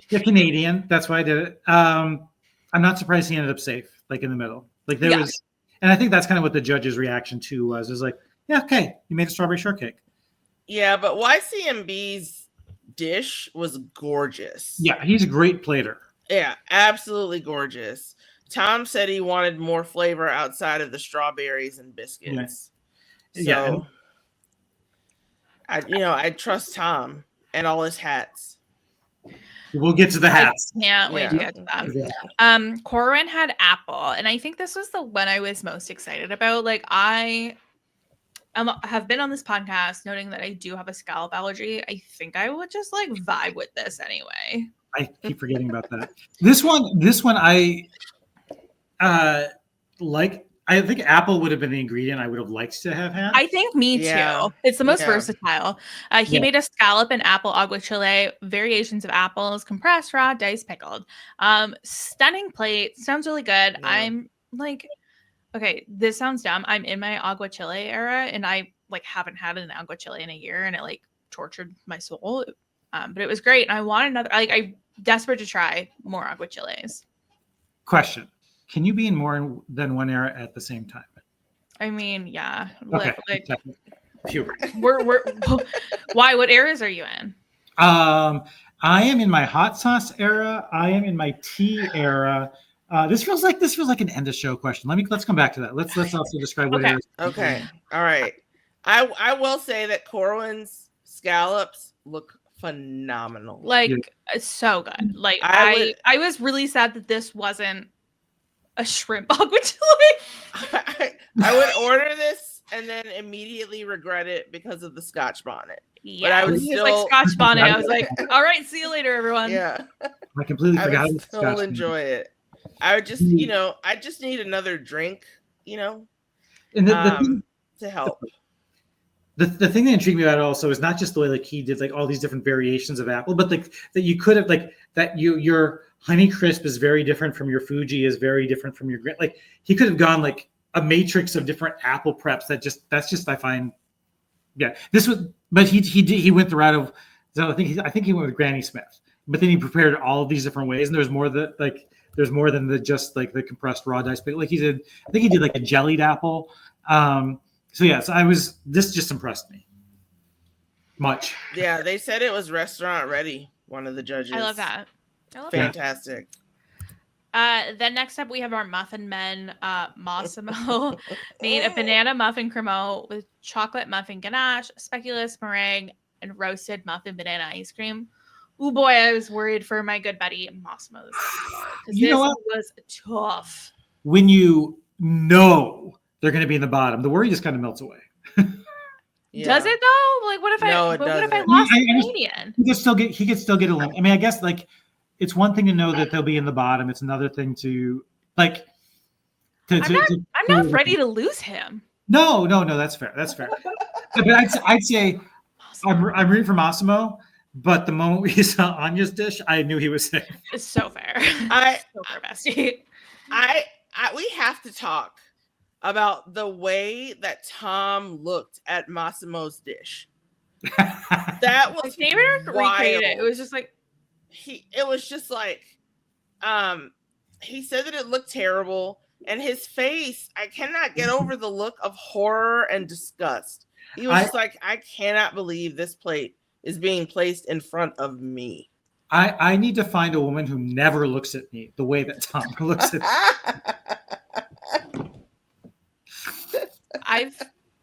Canadian. That's why I did it. I'm not surprised he ended up safe, like in the middle. Like there was, and I think that's kind of what the judge's reaction to was. Is like, yeah, okay, you made a strawberry shortcake. Yeah, but YCMB's dish was gorgeous. Yeah, he's a great plater. Yeah, absolutely gorgeous. Tom said he wanted more flavor outside of the strawberries and biscuits. Yeah. So, I trust Tom and all his hats. We'll get to the hats. I can't wait to get to them. Corwin had apple, and I think this was the one I was most excited about. Like I have been on this podcast noting that I do have a scallop allergy. I think I would just like vibe with this anyway. I keep forgetting about that. This one I like. I think apple would have been the ingredient I would have liked to have had. I think me too. It's the most versatile. He made a scallop and apple aguachile, variations of apples, compressed, raw, diced, pickled. Stunning plate. Sounds really good. Yeah. I'm like, okay, this sounds dumb. I'm in my aguachile era, and I like haven't had an aguachile in a year, and it like tortured my soul. But it was great. And I want another. Like, I'm desperate to try more aguachiles. Question. Can you be in more than one era at the same time? I mean, yeah. Okay. We're why? What eras are you in? I am in my hot sauce era. I am in my tea era. This feels like an end of show question. Let's come back to that. Let's also describe what it is. Okay. All right. I will say that Corwin's scallops look phenomenal. Like so good. Like I was really sad that this wasn't a shrimp aguachile. I would order this and then immediately regret it because of the Scotch bonnet. Yeah, but I was still like Scotch bonnet. I was like, all right, see you later, everyone. Yeah, I completely forgot. I would still enjoy it. I would just, I just need another drink, and to help. The thing that intrigued me about it also is not just the way like he did like all these different variations of apple, but like that you could have like that your Honey Crisp is very different from your Fuji is very different from your like he could have gone like a matrix of different apple preps that's just I find this was but he went the route of so I think he went with Granny Smith, but then he prepared all of these different ways and there's more than the just like the compressed raw diced pickle. Like he did I think he did like a jellied apple. This just impressed me much. Yeah, they said it was restaurant ready. One of the judges. I love that. Fantastic. Then next up we have our muffin men. Massimo made a banana muffin cremo with chocolate muffin ganache, speculoos meringue, and roasted muffin banana ice cream. Oh boy, I was worried for my good buddy Massimo because this was tough. When you know they're going to be in the bottom, the worry just kind of melts away. Yeah. Does it though? Like, what if I lost the Canadian? He could still get a link. I mean, I guess like it's one thing to know that they'll be in the bottom. It's another thing to like. I'm not ready to lose him. No, that's fair. That's fair. But I'd say I'm rooting for Massimo. But the moment we saw Anya's dish, I knew he was safe. It's so fair. Bestie. We have to talk about the way that Tom looked at Massimo's dish. That was they recreated it. It was just like it was just like he said that it looked terrible, and his face, I cannot get over the look of horror and disgust. He was just like, I cannot believe this plate is being placed in front of me. I need to find a woman who never looks at me the way that Tom looks at me. I've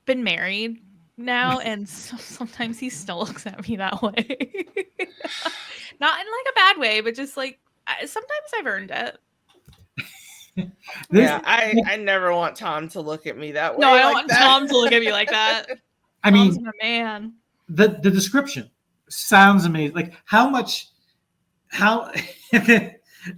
been married now, and sometimes he still looks at me that way. Not in like a bad way, but just like sometimes I've earned it. Yeah, I never want Tom to look at me that way. No, I don't want Tom to look at me like that. I mean, Tom's my man. The description sounds amazing. Like and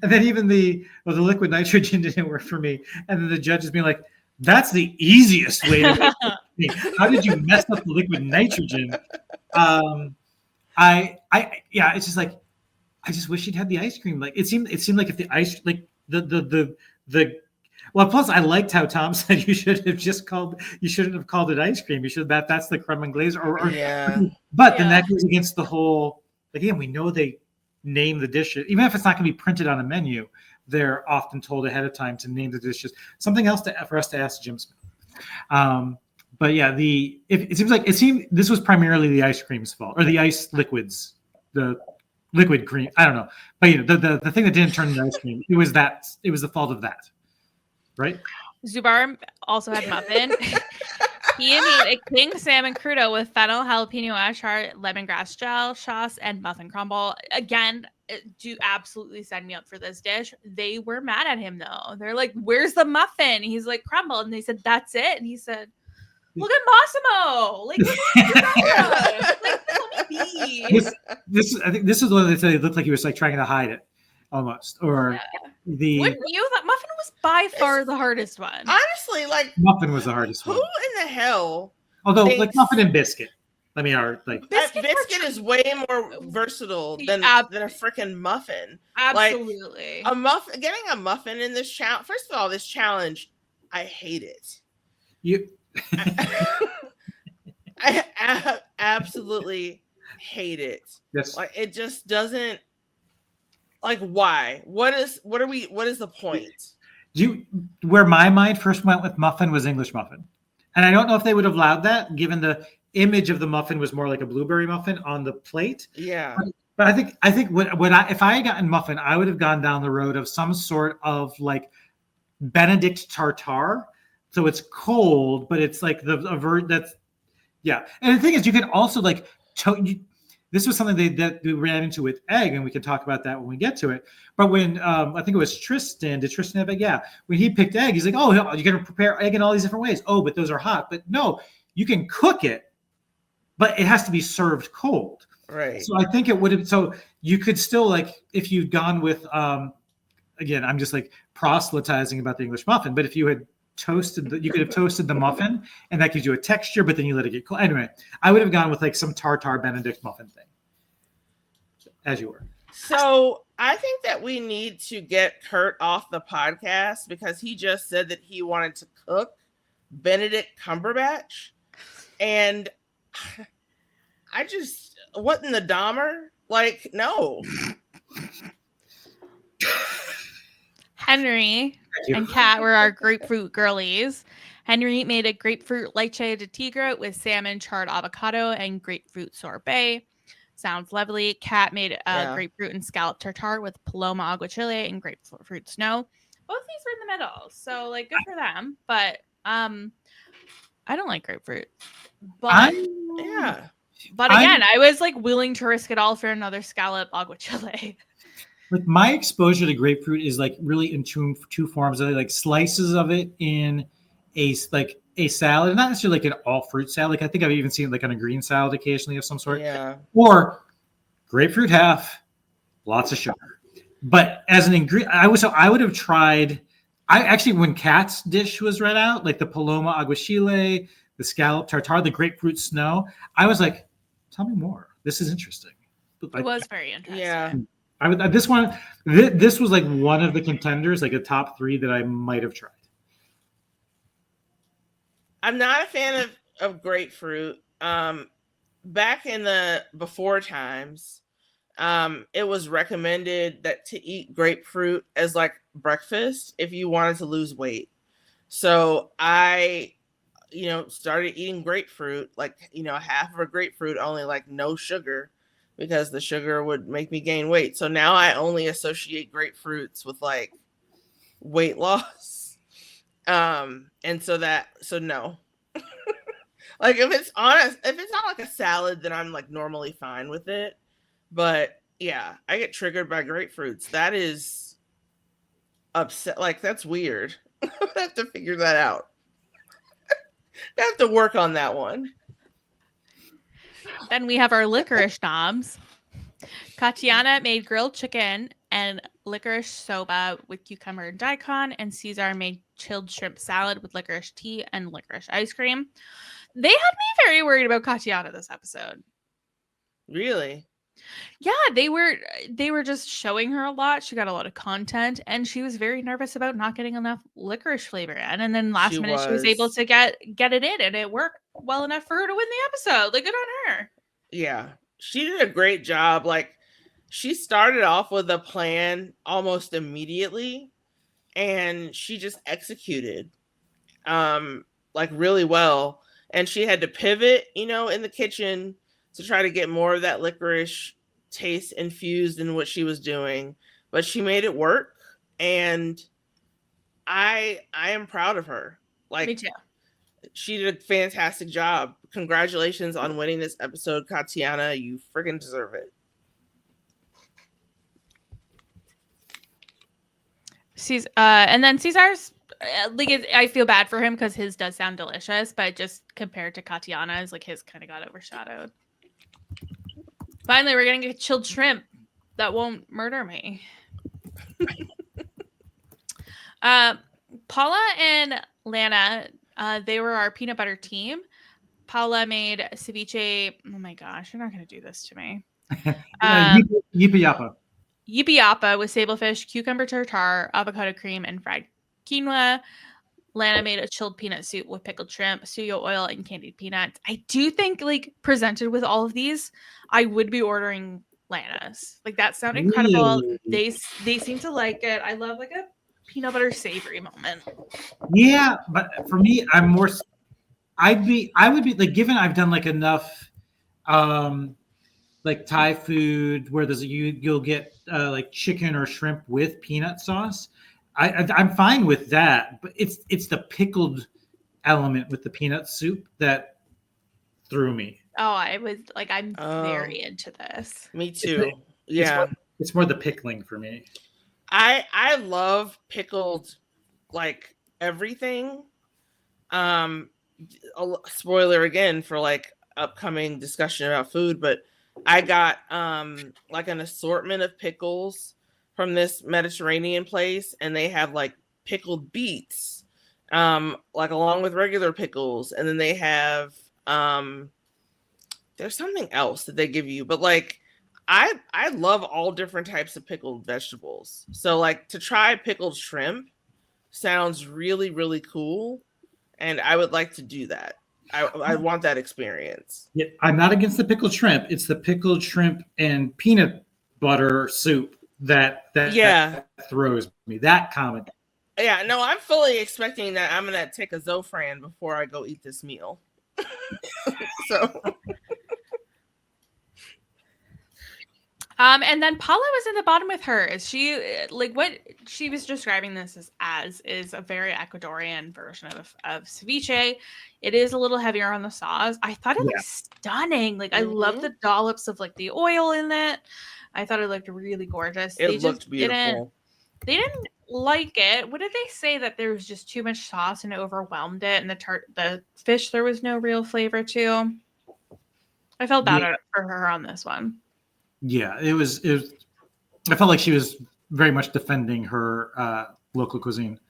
then even the liquid nitrogen didn't work for me, and then the judge is being like, that's the easiest way to make it. How did you mess up the liquid nitrogen? It's just like, I just wish he'd had the ice cream. Like it seemed like if the ice, like the well, plus I liked how Tom said you shouldn't have called it ice cream. You should that's the creme and glaze but then that goes against the whole, again, we know they name the dishes, even if it's not going to be printed on a menu, they're often told ahead of time to name the dishes. Something else for us to ask Jim Smith. But yeah, it seemed this was primarily the ice cream's fault, or the ice liquids, the liquid cream. I don't know, but the thing that didn't turn into ice cream, it was the fault of that, right? Zubar also had muffin. He made a king salmon crudo with fennel, jalapeno ash heart, lemongrass gel, sauce, and muffin crumble. Again, do absolutely sign me up for this dish. They were mad at him though. They're like, "Where's the muffin?" He's like, "Crumble," and they said, "That's it." And he said, "Look at Massimo! Like, let me be." I think this is the one that said it looked like he was like trying to hide it, almost, or Wouldn't you? That muffin was by far the hardest one. Honestly, like muffin was the hardest one. Who in the hell? Although, like muffin and biscuit, I mean, are like biscuit is way more versatile than a freaking muffin. Absolutely, like, getting a muffin in this challenge. First of all, this challenge, I hate it. I absolutely hate it. Yes. Like it just doesn't. Like why? What is the point? Where my mind first went with muffin was English muffin. And I don't know if they would have allowed that, given the image of the muffin was more like a blueberry muffin on the plate. Yeah. But I think if I had gotten muffin, I would have gone down the road of some sort of like Benedict tartare. So it's cold, but it's like that's yeah. And the thing is, you can also like this was something that we ran into with egg, and we can talk about that when we get to it. But when I think it was Tristan, did Tristan have egg? Yeah. When he picked egg, he's like, "Oh, you're gonna prepare egg in all these different ways." Oh, but those are hot. But no, you can cook it, but it has to be served cold. Right. So I think it would have. So you could still, like, if you'd gone with, again, I'm just like proselytizing about the English muffin, but if you had you could have toasted the muffin, and that gives you a texture, but then you let it get cold. Anyway, I would have gone with like some tartare Benedict muffin thing, as you were. So I think that we need to get Curt off the podcast because he just said that he wanted to cook Benedict Cumberbatch, and what in the Dahmer? Like, no. Henry and Kat were our grapefruit girlies. Henry made a grapefruit leche de tigre with salmon, charred avocado, and grapefruit sorbet. Sounds lovely. Kat made a grapefruit and scallop tartare with paloma aguachile and grapefruit snow. Both these were in the middle, so like good for them. But I don't like grapefruit. But again, I was like willing to risk it all for another scallop aguachile. Like my exposure to grapefruit is like really in two forms. Like slices of it in a salad, not necessarily like an all fruit salad. Like I think I've even seen it like on a green salad occasionally of some sort. Yeah. Or grapefruit half, lots of sugar. But as an ingredient, I would have tried. I actually, when Kat's dish was read out, like the paloma aguachile, the scallop tartare, the grapefruit snow, I was like, tell me more. This is interesting. It was very interesting. Yeah. This was like one of the contenders, like a top 3 that I might have tried. I'm not a fan of grapefruit. back in the before times, it was recommended that to eat grapefruit as like breakfast if you wanted to lose weight. So I, started eating grapefruit, like, half of a grapefruit, only like no sugar, because the sugar would make me gain weight. So now I only associate grapefruits with like weight loss. And so no. Like if it's not like a salad, then I'm like normally fine with it. But yeah, I get triggered by grapefruits. That is upset. Like that's weird. I have to figure that out. I have to work on that one. Then we have our licorice knobs. Katiana made grilled chicken and licorice soba with cucumber and daikon, and Cesar made chilled shrimp salad with licorice tea and licorice ice cream. They had me very worried about Katiana this episode. Really? Yeah, they were just showing her a lot. She got a lot of content, and she was very nervous about not getting enough licorice flavor in. And then last minute, she was able to get it in, and it worked well enough for her to win the episode. Like, good on her. Yeah, she did a great job. Like, she started off with a plan almost immediately, and she just executed, like really well. And she had to pivot, in the kitchen to try to get more of that licorice taste infused in what she was doing, but she made it work, and I am proud of her. Like, me too. She did a fantastic job. Congratulations on winning this episode, Katiana. You friggin' deserve it. And then Cesar's, like, I feel bad for him because his does sound delicious, but just compared to Katiana's, like, his kind of got overshadowed. Finally, we're getting a chilled shrimp that won't murder me. Paula and Lana, they were our peanut butter team. Paula made ceviche. Oh my gosh, you're not going to do this to me. Yippee yappa. Yippee yappa with sablefish, cucumber tartare, avocado cream, and fried quinoa. Lana made a chilled peanut soup with pickled shrimp, suyo oil, and candied peanuts. I do think, like, presented with all of these, I would be ordering Lana's. Like, that sound incredible. They seem to like it. I love, like, a peanut butter savory moment. Yeah, but for me, I would be like, given I've done like enough like Thai food where you'll get like chicken or shrimp with peanut sauce. I'm fine with that, but it's the pickled element with the peanut soup that threw me. Oh, I was like, I'm very into this. Me too. Yeah, it's more the pickling for me. I love pickled, like, everything. Spoiler again for like upcoming discussion about food, but I got like an assortment of pickles from this Mediterranean place, and they have like pickled beets, like along with regular pickles, and then they have there's something else that they give you, but like I love all different types of pickled vegetables. So like to try pickled shrimp sounds really, really cool, and I would like to do that. I want that experience. Yeah, I'm not against the pickled shrimp. It's the pickled shrimp and peanut butter soup that throws me. That comment. Yeah, no, I'm fully expecting that I'm gonna take a Zofran before I go eat this meal. So. And then Paula was in the bottom with hers. She, like, what she was describing this as is a very Ecuadorian version of ceviche. It is a little heavier on the sauce. I thought it looked stunning. Like, I love the dollops of like the oil in it. I thought it looked really gorgeous. It looked beautiful. They didn't like it. What did they say? That there was just too much sauce and it overwhelmed it, and the fish there was no real flavor to. I felt bad for her on this one. Yeah, it was. I felt like she was very much defending her local cuisine.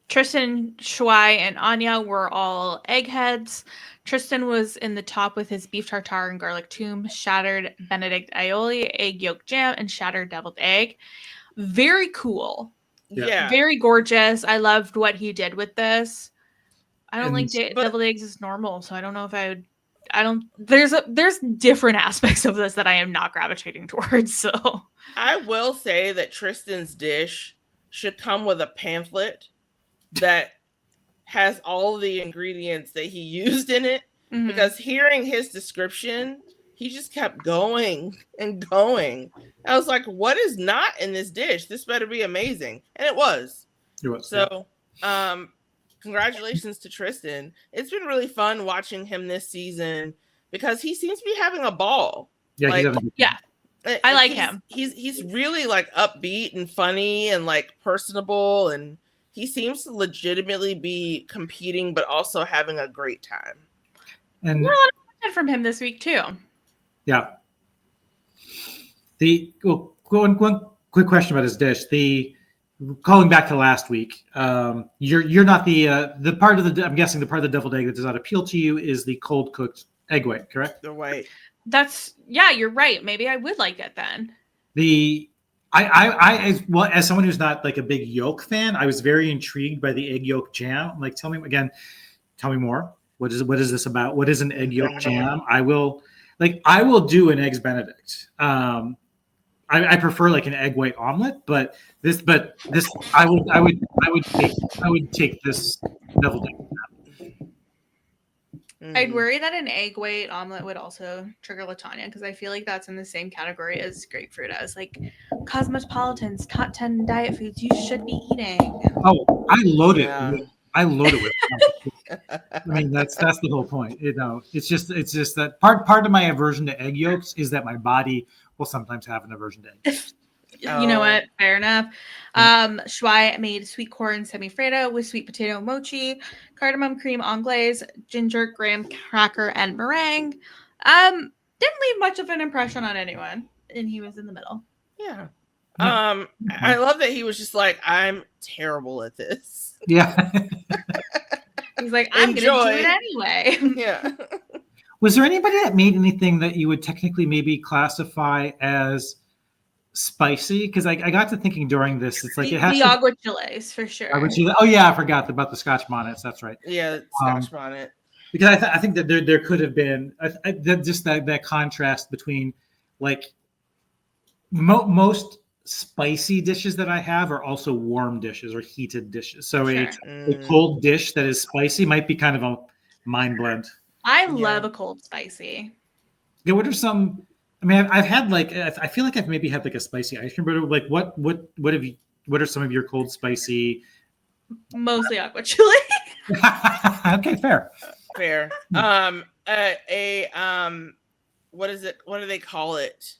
Tristan, Shuai, and Anya were all eggheads. Tristan was in the top with his beef tartare and garlic toom, shattered Benedict aioli, egg yolk jam, and shattered deviled egg. Very cool. Yeah. Very gorgeous. I loved what he did with this. I don't like deviled eggs as normal, so I don't know if I would. I don't. There's different aspects of this that I am not gravitating towards. So I will say that Tristan's dish should come with a pamphlet that has all the ingredients that he used in it, because hearing his description, he just kept going and going. I was like, what is not in this dish? This better be amazing. And it was. So, congratulations to Tristan. It's been really fun watching him this season because he seems to be having a ball. Yeah, I like him. He's really like upbeat and funny and like personable, and he seems to legitimately be competing but also having a great time. And a lot of content from him this week too. Yeah. One quick question about his dish. Calling back to last week, you're not the part of the, I'm guessing the part of the deviled egg that does not appeal to you is the cold cooked egg white, correct? The white. You're right. Maybe I would like it then. As someone who's not like a big yolk fan, I was very intrigued by the egg yolk jam. I'm like, tell me more. What is this about? What is an egg yolk jam? I will do an eggs Benedict. I prefer like an egg white omelet, but this I would take this deviled egg. I'd worry that an egg white omelet would also trigger Latonya, because I feel like that's in the same category as grapefruit, as like Cosmopolitan's top 10 diet foods you should be eating. Oh, I load it with. I mean, that's the whole point. It's just that part of my aversion to egg yolks is that my body will sometimes have an aversion to egg. You know what? Fair enough. Shuai made sweet corn semifreddo with sweet potato mochi, cardamom cream anglaise, ginger graham cracker, and meringue. Didn't leave much of an impression on anyone, and he was in the middle. Yeah. I love that he was just like, I'm terrible at this. Yeah. He's like, I'm going to do it anyway. Yeah. Was there anybody that made anything that you would technically maybe classify as spicy? Because I got to thinking during this, it's like it has the aguachiles for sure. Oh yeah, I forgot about the Scotch bonnets. That's right. Yeah, Scotch bonnet. Because I think that there could have been just that contrast between like most spicy dishes that I have are also warm dishes or heated dishes. So a cold dish that is spicy might be kind of a mind blend. I love a cold spicy. Yeah, what are some? I mean, I've had like I feel like I've maybe had like a spicy ice cream, but like what are some of your cold spicy? Mostly aguachile. Okay, fair. What is it? What do they call it?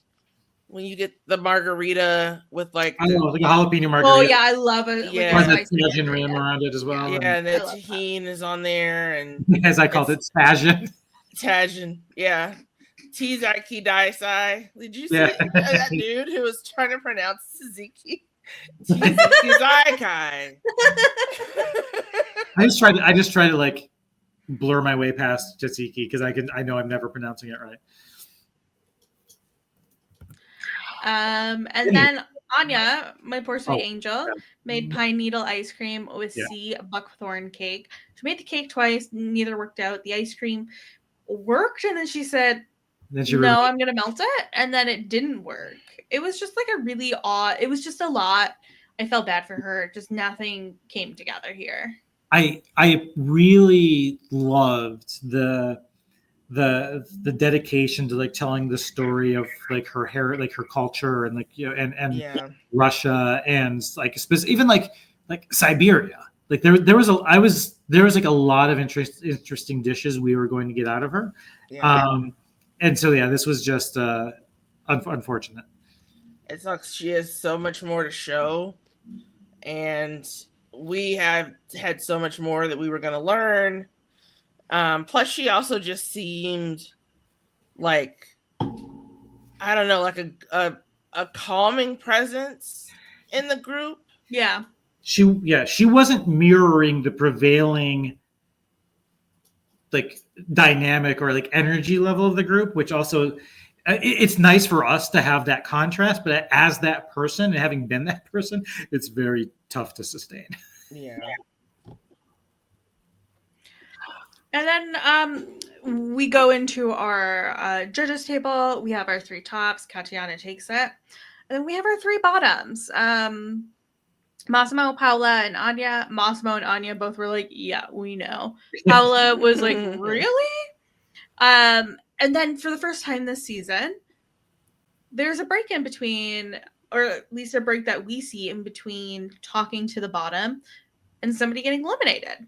When you get the margarita with like I don't know, like a jalapeno margarita. Oh yeah, I love it. Yeah, the Tajin rim around it as well. Yeah, and the tahini is on there, and as I called it, Tajin. Tajin, yeah. Tizaki Daisai. Did you see that dude who was trying to pronounce Suzuki? Tizaki. I just try to like blur my way past tzatziki because I know I'm never pronouncing it right. And then Anya, my poor sweet angel, made pine needle ice cream with sea buckthorn cake. She made the cake twice, neither worked out. The ice cream worked, and then she said, "No, I'm gonna melt it," and then it didn't work. It was just like a really odd. It was just a lot. I felt bad for her. Just nothing came together here. I really loved the dedication to like telling the story of like her hair, like her culture, and like and Russia, and like even like Siberia. Like there was like a lot of interesting dishes we were going to get out of her. And so this was just unfortunate. It sucks. She has so much more to show, and we have had so much more that we were going to learn. Plus, she also just seemed like, I don't know, like a calming presence in the group. Yeah. She wasn't mirroring the prevailing like dynamic or like energy level of the group, which also it's nice for us to have that contrast, but as that person and having been that person, it's very tough to sustain. Yeah. And then we go into our judges table. We have our 3 tops. Katiana takes it. And then we have our 3 bottoms. Massimo, Paola, and Anya. Massimo and Anya both were like, yeah, we know. Paola was like, really? And then for the first time this season, there's a break in between, or at least a break that we see in between talking to the bottom and somebody getting eliminated.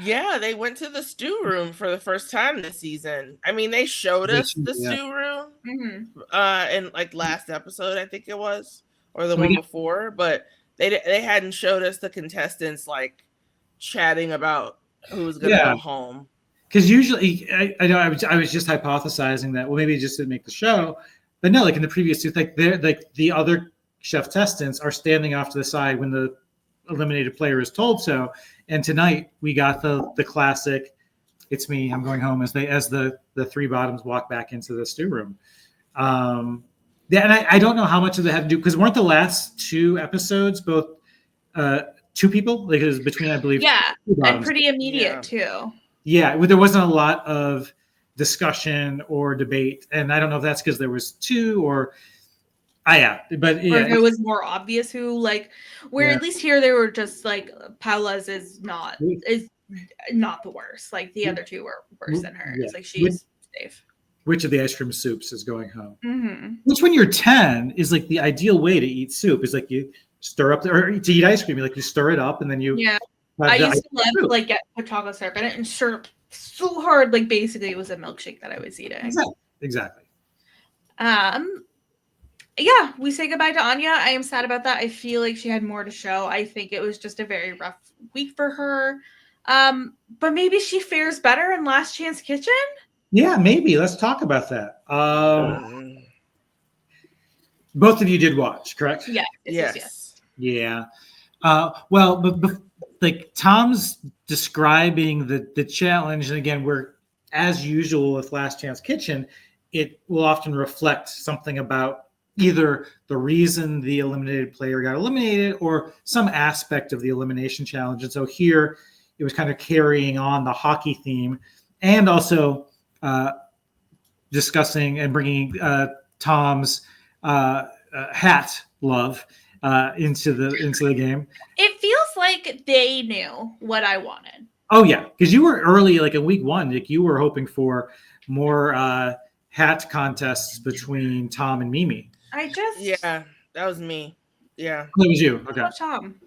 Yeah, they went to the stew room for the first time this season. I mean, they showed us the stew room in like last episode, I think it was, or the one before, but they hadn't showed us the contestants like chatting about who's gonna go home. Because usually, I know I was just hypothesizing that, well, maybe it just didn't make the show, but no, like in the previous two, like they're like the other chef testants are standing off to the side when the eliminated player is told so. And tonight we got the classic, "It's me, I'm going home," as the 3 bottoms walk back into the stew room. Yeah, and I don't know how much of that had to do, because weren't the last 2 episodes both 2 people? Like it was between, I believe, and pretty immediate too. Yeah, there wasn't a lot of discussion or debate, and I don't know if that's because there was 2 or but or if it was more obvious who, like, where at least here they were just like Paola's is not the worst. Like the other 2 were worse than her. It's like she's safe. Which of the ice cream soups is going home? Mm-hmm. Which, when you're 10, is like the ideal way to eat soup. Is like you stir up or to eat ice cream. Like you stir it up and then you. Yeah, I used to love to like put chocolate syrup in it and syrup so hard. Like basically, it was a milkshake that I was eating. Exactly. Yeah, we say goodbye to Anya. I am sad about that. I feel like she had more to show. I think it was just a very rough week for her. But maybe she fares better in Last Chance Kitchen. Yeah, maybe. Let's talk about that. Both of you did watch, correct? Yeah. Yes. Yeah. Well, but like Tom's describing the challenge, and again, we're, as usual with Last Chance Kitchen, it will often reflect something about either the reason the eliminated player got eliminated or some aspect of the elimination challenge. And so here it was kind of carrying on the hockey theme, and also discussing and bringing Tom's hat love into the game. It feels like they knew what I wanted. Oh yeah, because you were early, like in week 1, like you were hoping for more hat contests between Tom and Mimi. Yeah, that was me. Yeah, that was you. Okay.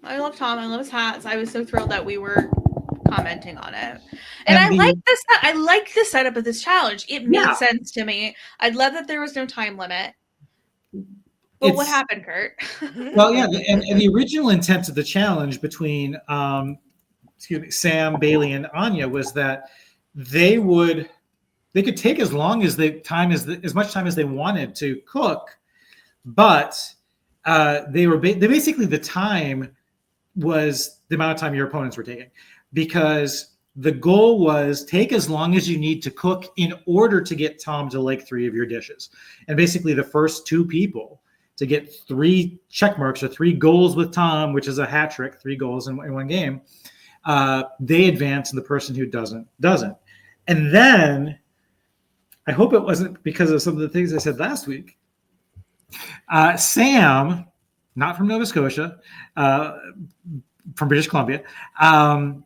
I love Tom. I love his hats. I was so thrilled that we were commenting on it, and I like this. I like the setup of this challenge. It made sense to me. I love that there was no time limit. But what happened, Curt? Well, yeah, and the original intent of the challenge between Sam, Bailey, and Anya was that they could take as long as as much time as they wanted to cook, but they basically, the time was the amount of time your opponents were taking, because the goal was take as long as you need to cook in order to get Tom to like 3 of your dishes. And basically the first 2 people to get 3 check marks or 3 goals with Tom, which is a hat trick, 3 goals in one game, they advance, and the person who doesn't. And then, I hope it wasn't because of some of the things I said last week, Sam, not from Nova Scotia, from British Columbia.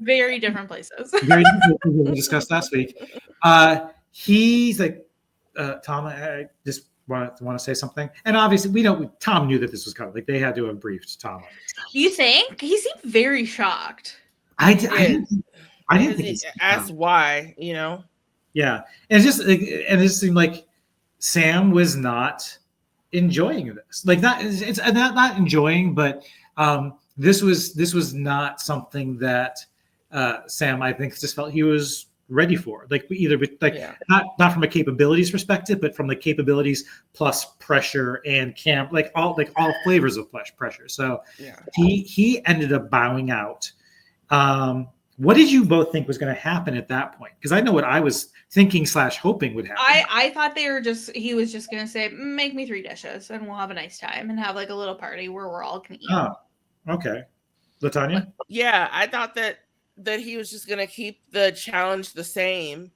Very different places. Very different places we discussed last week. He's like, Tom, I just want to say something. And obviously, Tom knew that this was coming. Like, they had to have briefed Tom. You think? He seemed very shocked. I didn't think he asked why, you know? Yeah. And it just seemed like Sam was not enjoying this. Like, not enjoying, but this was not something that Sam, I think, just felt he was ready for. Like, not from a capabilities perspective, but from the capabilities plus pressure and all flavors of pressure. So he ended up bowing out. What did you both think was going to happen at that point? Because I know what I was thinking / hoping would happen. I thought he was just going to say, make me 3 dishes and we'll have a nice time and have like a little party where we're all going to eat. Oh, okay. Latonya? Yeah, I thought that that he was just going to keep the challenge the same,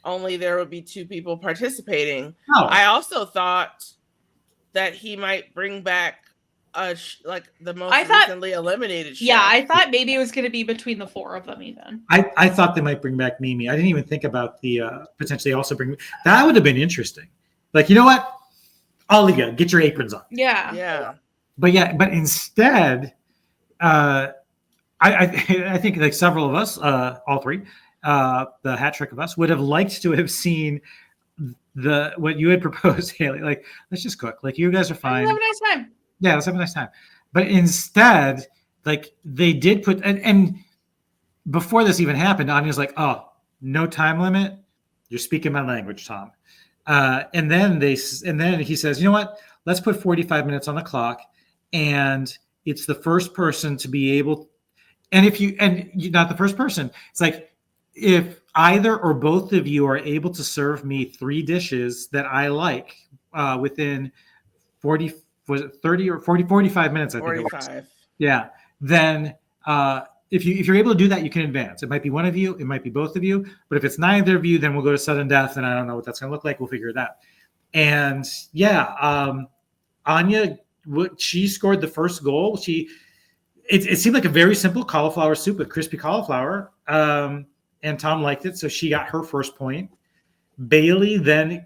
only there would be 2 people participating. Oh. I also thought that he might bring back like the most recently eliminated chef. Yeah, I thought maybe it was going to be between the 4 of them even. I thought they might bring back Mimi. I didn't even think about the potentially also bring that. Would have been interesting. Like, you know what? All of you, get your aprons on. Yeah. But instead, I think like several of us, all 3, the hat trick of us, would have liked to have seen what you had proposed, Haley. Like, let's just cook. Like, you guys are fine. Let's have a nice time. Yeah, let's have a nice time. But instead, like, they did put and before this even happened, Anya's like, "Oh, no time limit. You're speaking my language, Tom." And then he says, "You know what? Let's put 45 minutes on the clock, and it's the first person to be able. And if you're not the first person, it's like if either or both of you are able to serve me 3 dishes that I like within 40, was it 30 or 45 minutes? I think 45. Yeah. Then if you're able to do that, you can advance. It might be one of you, it might be both of you, but if it's neither of you, then we'll go to sudden death, and I don't know what that's going to look like. We'll figure it out. And Anya, she scored the first goal. It seemed like a very simple cauliflower soup with crispy cauliflower, and Tom liked it, so she got her first point. Bailey then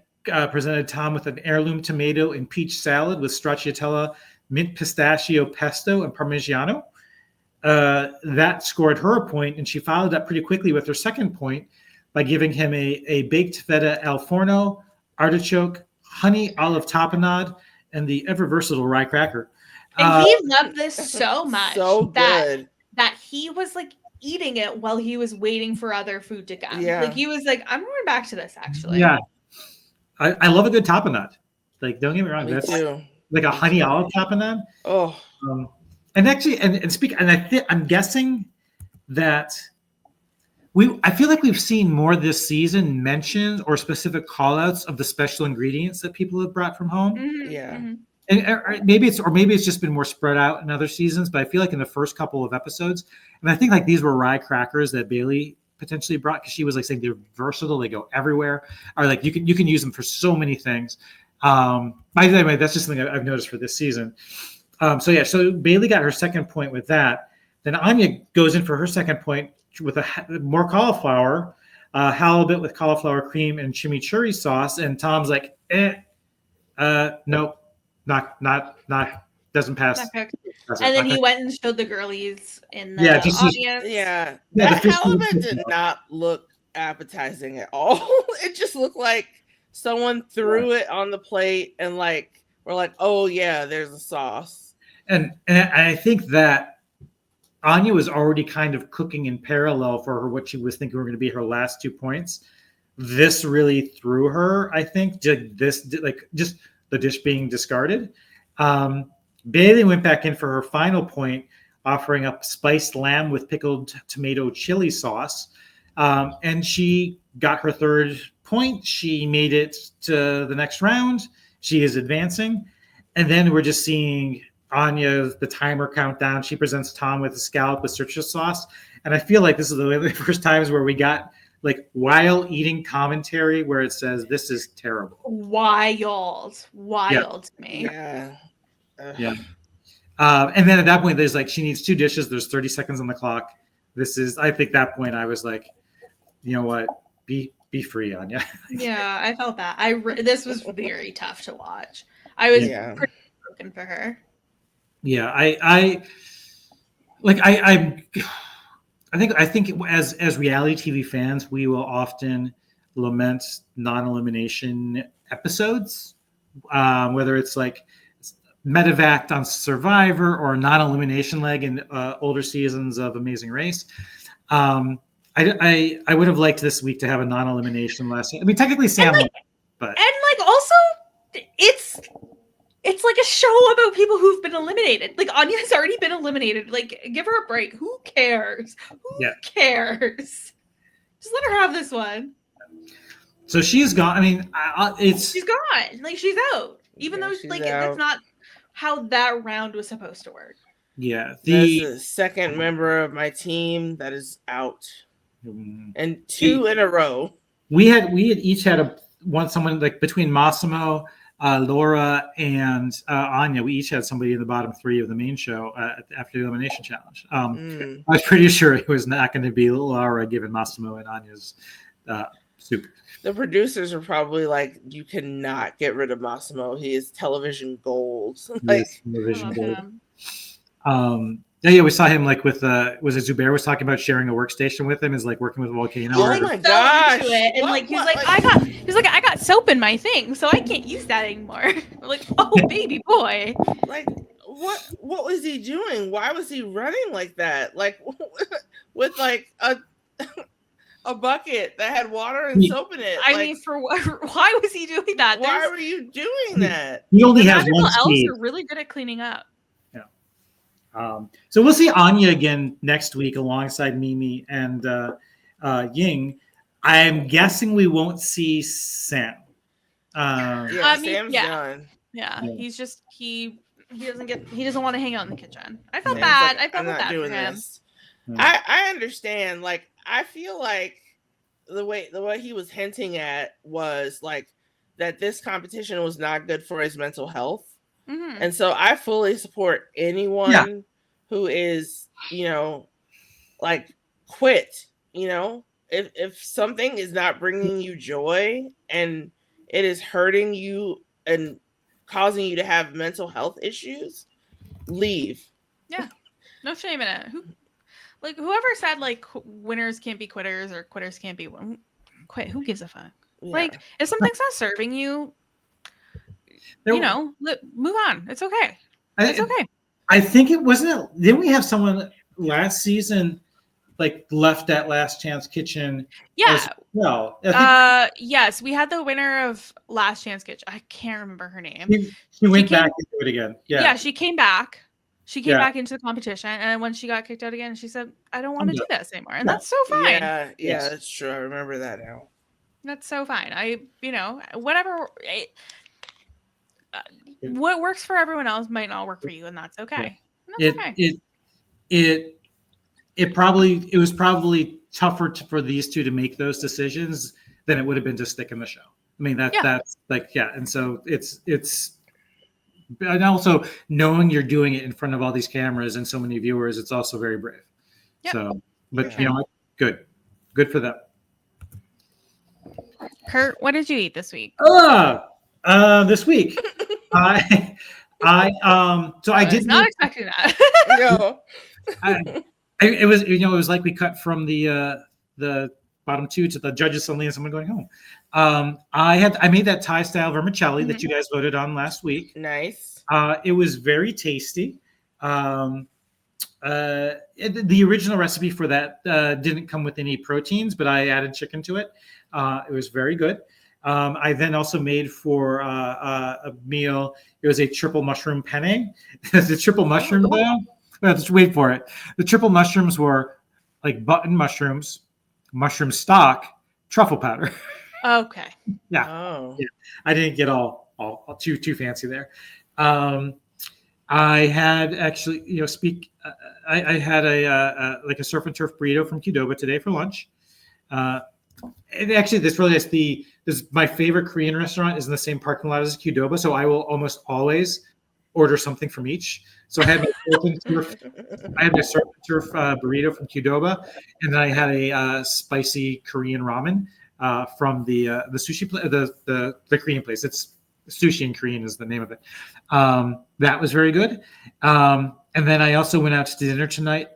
presented Tom with an heirloom tomato and peach salad with stracciatella, mint pistachio pesto, and parmigiano. That scored her a point, and she followed up pretty quickly with her second point by giving him a baked feta al forno, artichoke, honey olive tapenade, and the ever versatile rye cracker. And he loved this so much good that he was like eating it while he was waiting for other food to come. Yeah. Like he was like, I'm going back to this actually. Yeah. I love a good tapenade. Like, don't get me wrong. That's like a honey olive tapenade. Oh. And actually, I'm guessing that I feel like we've seen more this season mentions or specific call outs of the special ingredients that people have brought from home. Mm-hmm. Yeah. Mm-hmm. And maybe it's just been more spread out in other seasons, but I feel like in the first couple of episodes, and I think like these were rye crackers that Bailey potentially brought, because she was like saying they're versatile, they go everywhere, or like you can use them for so many things. By the way, that's just something I've noticed for this season. So Bailey got her second point with that. Then Anya goes in for her second point with more cauliflower, halibut with cauliflower cream and chimichurri sauce, and Tom's like, nope. Not doesn't pass. And then he went and showed the girlies in the audience. Yeah. That halibut did not look appetizing at all. It just looked like someone threw it on the plate and like we're like, oh yeah, there's a sauce. And I think that Anya was already kind of cooking in parallel for her what she was thinking were going to be her last 2 points. This really threw her, I think. Just the dish being discarded. Bailey went back in for her final point, offering up spiced lamb with pickled tomato chili sauce. And she got her third point. She made it to the next round. She is advancing. And then we're just seeing Anya, the timer countdown. She presents Tom with a scallop with citrus sauce. And I feel like this is the first times where we got like while eating commentary where it says this is terrible. Wild to me. Yeah. Yeah. And then at that point, there's like she needs 2 dishes. There's 30 seconds on the clock. I think that point I was like, you know what? Be free, Anya. Yeah, I felt that. This was very tough to watch. I was pretty broken for her. Yeah, I think as reality TV fans, we will often lament non-elimination episodes, whether it's like medevac on Survivor or non-elimination leg in older seasons of Amazing Race. I would have liked this week to have a non-elimination last. I mean, technically Sam, but also it's like a show about people who've been eliminated. Like Anya's already been eliminated. Like, give her a break. Who cares? Who cares? Just let her have this one. So she's gone. I mean, she's gone. Like she's out. Even though like that's not how that round was supposed to work. Yeah, That's the second member of my team that is out, and 2 in a row. We had each had someone like between Massimo, Laura, and Anya. We each had somebody in the bottom 3 of the main show after the elimination challenge. I was pretty sure it was not going to be Laura given Massimo and Anya's soup. The producers are probably like, "You cannot get rid of Massimo. He is television gold." Like, television gold. Yeah, we saw him like with was it Zubair was talking about sharing a workstation with him, is like working with Volcano. Oh my gosh! And like he's like, I got soap in my thing, so I can't use that anymore. I'm like, oh baby boy. Like, what was he doing? Why was he running like that? Like with like a bucket that had water and soap in it. I mean, for what? Why was he doing that? Why were you doing that? He only has one speed. Elves are really good at cleaning up. So we'll see Anya again next week alongside Mimi and Ying. I'm guessing we won't see Sam. Sam's done. Yeah, he's just he doesn't want to hang out in the kitchen. I felt bad. Like, I felt bad for him. This. I understand. Like, I feel like the way he was hinting at was like that this competition was not good for his mental health. Mm-hmm. And so I fully support anyone who is, like, quit. If something is not bringing you joy and it is hurting you and causing you to have mental health issues, leave. Yeah, no shame in it. Whoever said like winners can't be quitters or quitters can't be quit? Who gives a fuck? Yeah. Like, if something's not serving you, move on. It's okay. It's okay. I think it wasn't. Didn't we have someone last season like left at Last Chance Kitchen? Yeah. Well, yes, we had the winner of Last Chance Kitchen. I can't remember her name. She went back into it again. Yeah, she came back. She came back into the competition, and when she got kicked out again, she said, "I don't want to do this anymore," and that's so fine. Yeah, that's true. I remember that now. That's so fine. Whatever. What works for everyone else might not work for you, and that's okay. It was probably tougher for these two to make those decisions than it would have been to stick in the show. I mean, that's like, and so it's and also knowing you're doing it in front of all these cameras and so many viewers, it's also very brave. Yep. So, but good for them. Curt, what did you eat this week? This week, I did not expecting that. It was like we cut from the bottom 2 to the judges suddenly and someone going home. I made that Thai style vermicelli that you guys voted on last week. Nice. It was very tasty. The original recipe for that didn't come with any proteins, but I added chicken to it. It was very good. I then also made for a meal. It was a triple mushroom penne. The triple mushroom though. Just wait for it. The triple mushrooms were like button mushrooms, mushroom stock, truffle powder. Okay. Yeah. Oh. Yeah. I didn't get all too fancy there. I had actually, I had a surf and turf burrito from Qdoba today for lunch. And actually, this is my favorite Korean restaurant is in the same parking lot as Qdoba, so I will almost always order something from each. So I had my surf and turf burrito from Qdoba, and then I had a spicy Korean ramen from the sushi the Korean place. It's Sushi in Korean is the name of it. That was very good. And then I also went out to dinner tonight.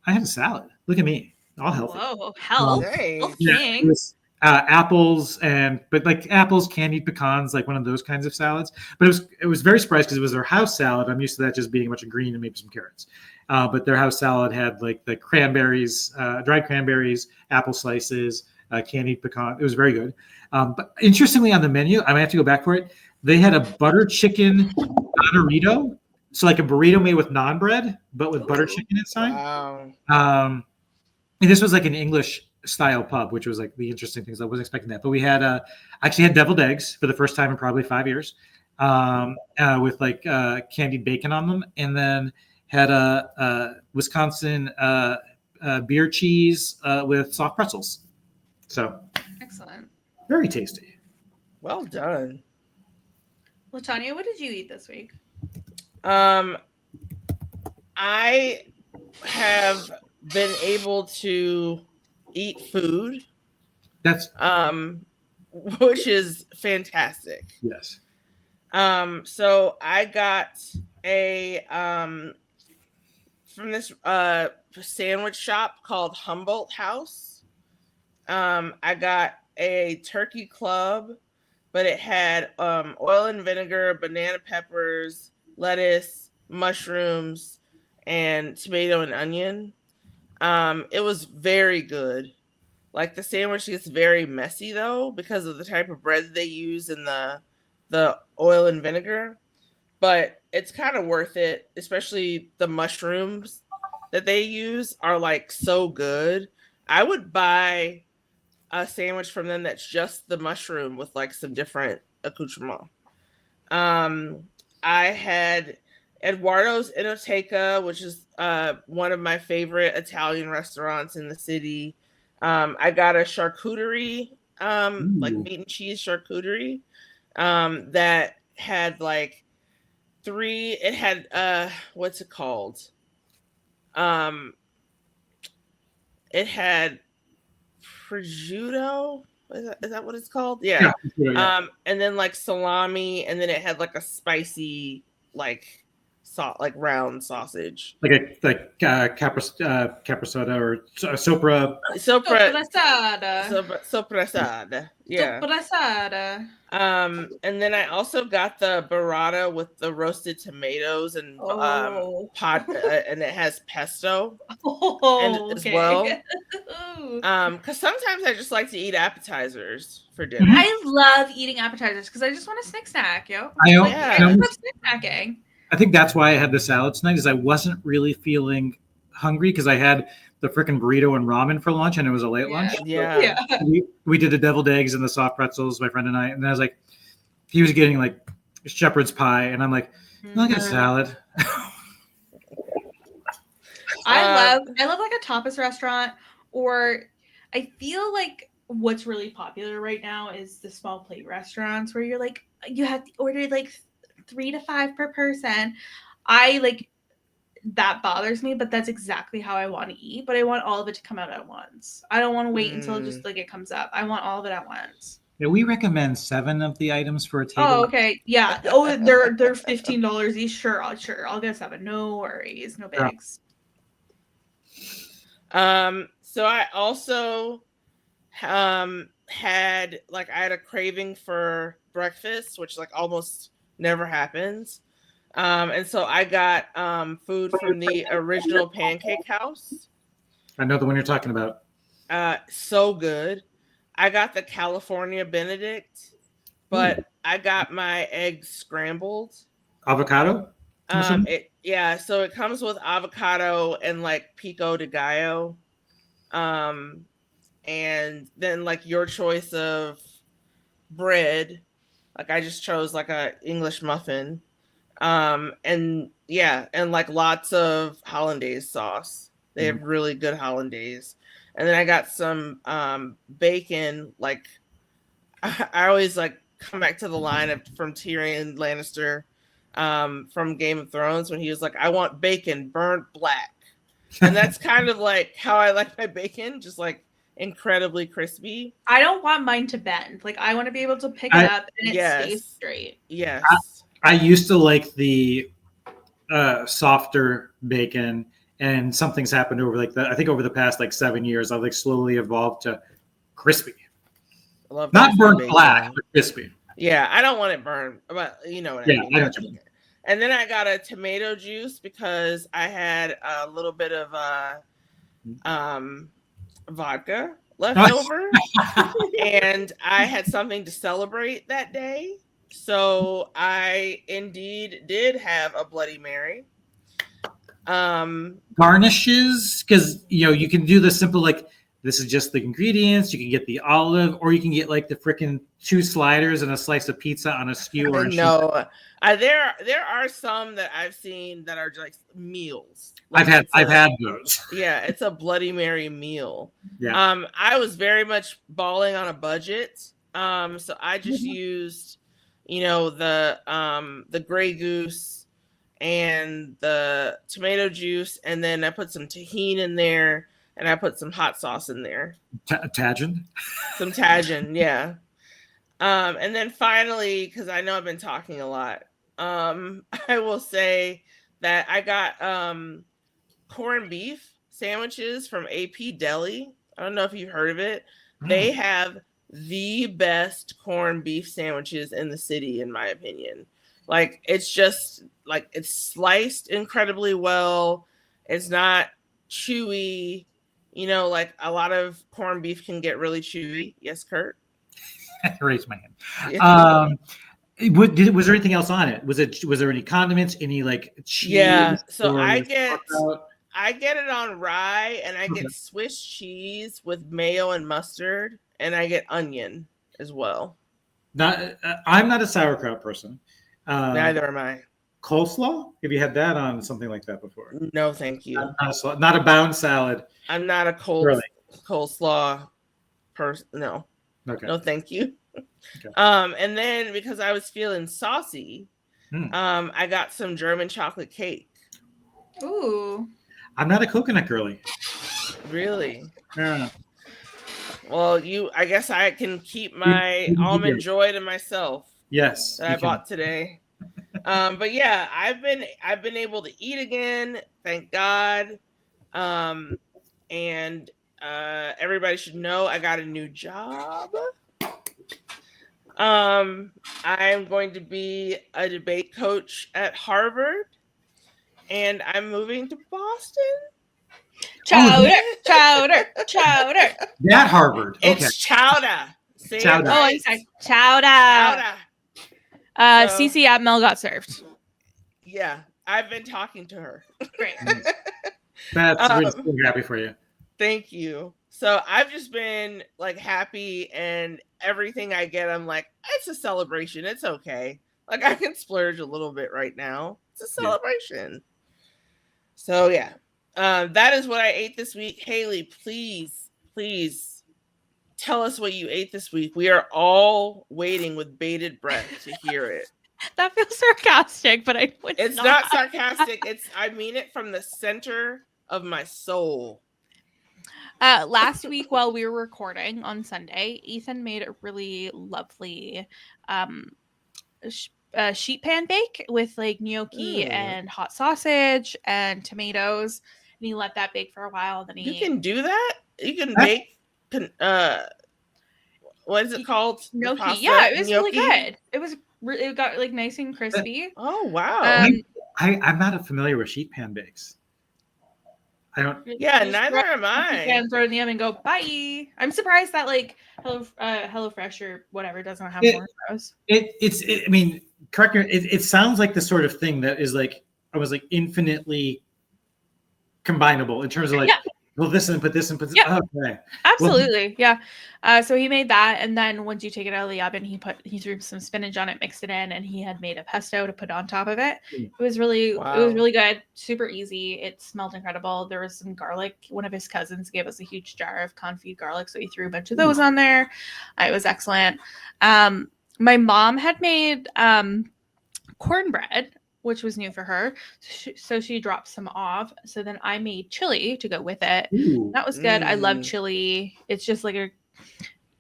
I had a salad. Look at me, all healthy. Whoa, health. It was apples but like apples, candied pecans, like one of those kinds of salads. But it was very surprised because it was their house salad. I'm used to that just being a bunch of green and maybe some carrots. But their house salad had like the cranberries, dried cranberries, apple slices, candied pecan. It was very good. But interestingly, on the menu, I might have to go back for it. They had a butter chicken burrito, so like a burrito made with naan bread, but with butter chicken inside. Wow. And this was like an English style pub, which was like the interesting things. I wasn't expecting that, but we had actually had deviled eggs for the first time in probably 5 years, with like candied bacon on them, and then had a Wisconsin beer cheese with soft pretzels. So excellent. Very tasty. Well done. Latonya, what did you eat this week? I have been able to eat food. That's which is fantastic. Yes. So I got a from this sandwich shop called Humboldt House. I got a turkey club, but it had oil and vinegar, banana peppers, lettuce, mushrooms, and tomato and onion. It was very good. Like the sandwich gets very messy though because of the type of bread they use in the oil and vinegar, but it's kind of worth it, especially the mushrooms that they use are like so good. I would buy a sandwich from them that's just the mushroom with like some different accoutrement. I had Eduardo's Enoteca, which is one of my favorite Italian restaurants in the city. I got a charcuterie, like meat and cheese charcuterie, that had like it had what's it called? It had prosciutto. Is that what it's called? Yeah. And then like salami, and then it had like a spicy like round sausage, like capricciata or sopressata. Yeah. And then I also got the burrata with the roasted tomatoes and and it has pesto as well. Because sometimes I just like to eat appetizers for dinner. I love eating appetizers because I just want a snack, yo. I love snacking. I think that's why I had the salad tonight, is I wasn't really feeling hungry because I had the freaking burrito and ramen for lunch, and it was a late lunch. Yeah. We did the deviled eggs and the soft pretzels, my friend and I, and I was like, he was getting like shepherd's pie, and I'm like, I'll get a salad. I love like a tapas restaurant, or I feel like what's really popular right now is the small plate restaurants where you're like, you have to order like 3 to 5 per person. I like that bothers me, but that's exactly how I want to eat. But I want all of it to come out at once. I don't want to wait until just like it comes up. I want all of it at once. Yeah, we recommend 7 of the items for a table. Oh, okay. Yeah. Oh, they're $15 each. Sure, I'll get 7. No worries. No bigs. So I also had a craving for breakfast, which like almost never happens. And so I got food from the original Pancake House. I know the one you're talking about. So good. I got the California Benedict, but I got my eggs scrambled. Avocado? So it comes with avocado and like pico de gallo. And then like your choice of bread. Like I just chose like a English muffin. And like lots of hollandaise sauce. They have really good hollandaise. And then I got some bacon. Like I always like come back to the line from Tyrion Lannister from Game of Thrones when he was like, I want bacon burnt black. And that's kind of like how I like my bacon, just like incredibly crispy. I don't want mine to bend. Like I want to be able to pick it up and it stays straight. Yes. I used to like the softer bacon, and something's happened over I think over the past like 7 years, I've like slowly evolved to crispy. I love not burnt bacon. Black, but crispy. Yeah, I don't want it burned, but you know what I mean. And then I got a tomato juice because I had a little bit of vodka left over, and I had something to celebrate that day. So I indeed did have a Bloody Mary. Garnishes, because you can do the simple like this is just the ingredients. You can get the olive, or you can get like the freaking 2 sliders and a slice of pizza on a skewer. No, there are some that I've seen that are like meals. Like I've had those. Yeah, it's a Bloody Mary meal. Yeah. I was very much balling on a budget. So I just used, the Grey Goose and the tomato juice, and then I put some tahini in there, and I put some hot sauce in there. Tajin? Some Tajin, yeah. And then finally, because I know I've been talking a lot, I will say that I got corned beef sandwiches from AP Deli. I don't know if you've heard of it. They have the best corned beef sandwiches in the city, in my opinion. Like, it's just like, it's sliced incredibly well. It's not chewy. Like a lot of corned beef can get really chewy. Yes, Curt? I raised my hand. Was there anything else on it? Was there any condiments, any like cheese? Yeah, so I get it on rye, and I get Swiss cheese with mayo and mustard, and I get onion as well. I'm not a sauerkraut person. Neither am I. Coleslaw? Have you had that on something like that before? No, thank you. Not a bound salad. I'm not a coleslaw person. No. Okay. No, thank you. Okay. And then because I was feeling saucy, I got some German chocolate cake. Ooh. I'm not a coconut girly. Really? Yeah. Well, I guess I can keep my almond joy to myself. Yes. That I bought today. But yeah, I've been able to eat again, thank God. And everybody should know I got a new job. I'm going to be a debate coach at Harvard, and I'm moving to Boston. Chowder. That Harvard. Okay. It's chowder. Chowder. Oh, I'm sorry. Chowder. CC Atmel got served. Yeah, I've been talking to her. Great. That's really happy for you. Thank you. So I've just been like happy, and everything I get, I'm like, it's a celebration. It's okay. Like, I can splurge a little bit right now. It's a celebration. Yeah. So yeah, that is what I ate this week. Haley, please tell us what you ate this week. We are all waiting with bated breath to hear it. That feels sarcastic, but it's not sarcastic. I mean it from the center of my soul. Last week, while we were recording on Sunday, Ethan made a really lovely sheet pan bake with like gnocchi and hot sausage and tomatoes, and he let that bake for a while. Then you can do that. You can bake. What is it called? Gnocchi. Yeah, it was really good. It got like nice and crispy. Oh wow! I'm not familiar with sheet pan bakes. I don't. Yeah, neither am I. And throw it in the oven and go bye. I'm surprised that like HelloFresh or whatever doesn't have more of those. I mean, correct me. It sounds like the sort of thing that is like infinitely combinable in terms of like. Yeah. Well, this and put this and put this. Yeah. Okay. Absolutely. Yeah. So he made that, and then once you take it out of the oven, he threw some spinach on it, mixed it in, and he had made a pesto to put on top of it. It was really good. Super easy. It smelled incredible. There was some garlic. One of his cousins gave us a huge jar of confit garlic, so he threw a bunch of those on there. It was excellent. My mom had made cornbread, which was new for her. So she dropped some off. So then I made chili to go with it. Ooh. That was good. I love chili. It's just like a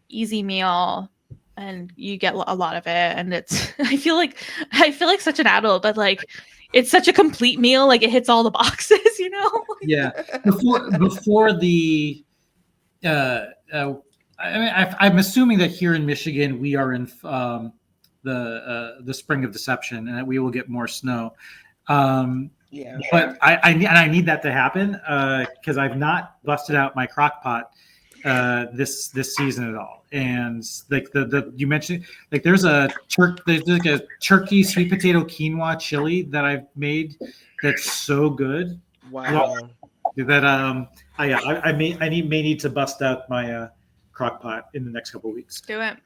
easy meal, and you get a lot of it. And it's I feel like such an adult, but like it's such a complete meal. Like it hits all the boxes, you know? Yeah. Before the I'm assuming that here in Michigan we are in the spring of deception, and that we will get more snow. Yeah, but I need that to happen because I've not busted out my crock pot this season at all. And like the you mentioned, like there's like a turkey sweet potato quinoa chili that I've made that's so good. Wow. That I may need to bust out my crock pot in the next couple of weeks. Do it.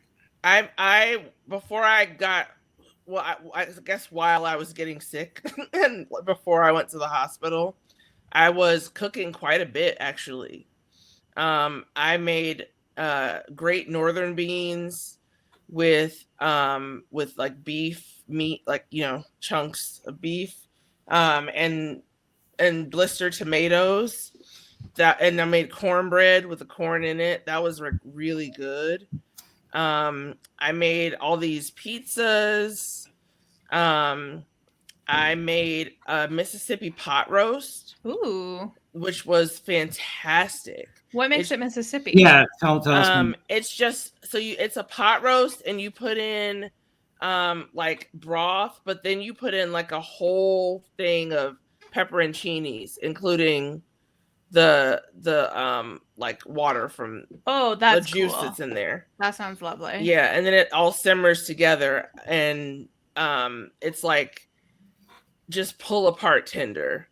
I before I got I guess while I was getting sick and before I went to the hospital, I was cooking quite a bit actually. I made great northern beans with like beef meat, like chunks of beef, and blister tomatoes. And I made cornbread with the corn in it. That was really good. I made all these pizzas. I made a Mississippi pot roast. Ooh. Which was fantastic. What makes it Mississippi? Yeah, tell us. It's just it's a pot roast and you put in like broth, but then you put in like a whole thing of pepperoncinis, including the like water from that's the juice cool. that's in there. That sounds lovely. Yeah, and then it all simmers together and it's like just pull apart tender,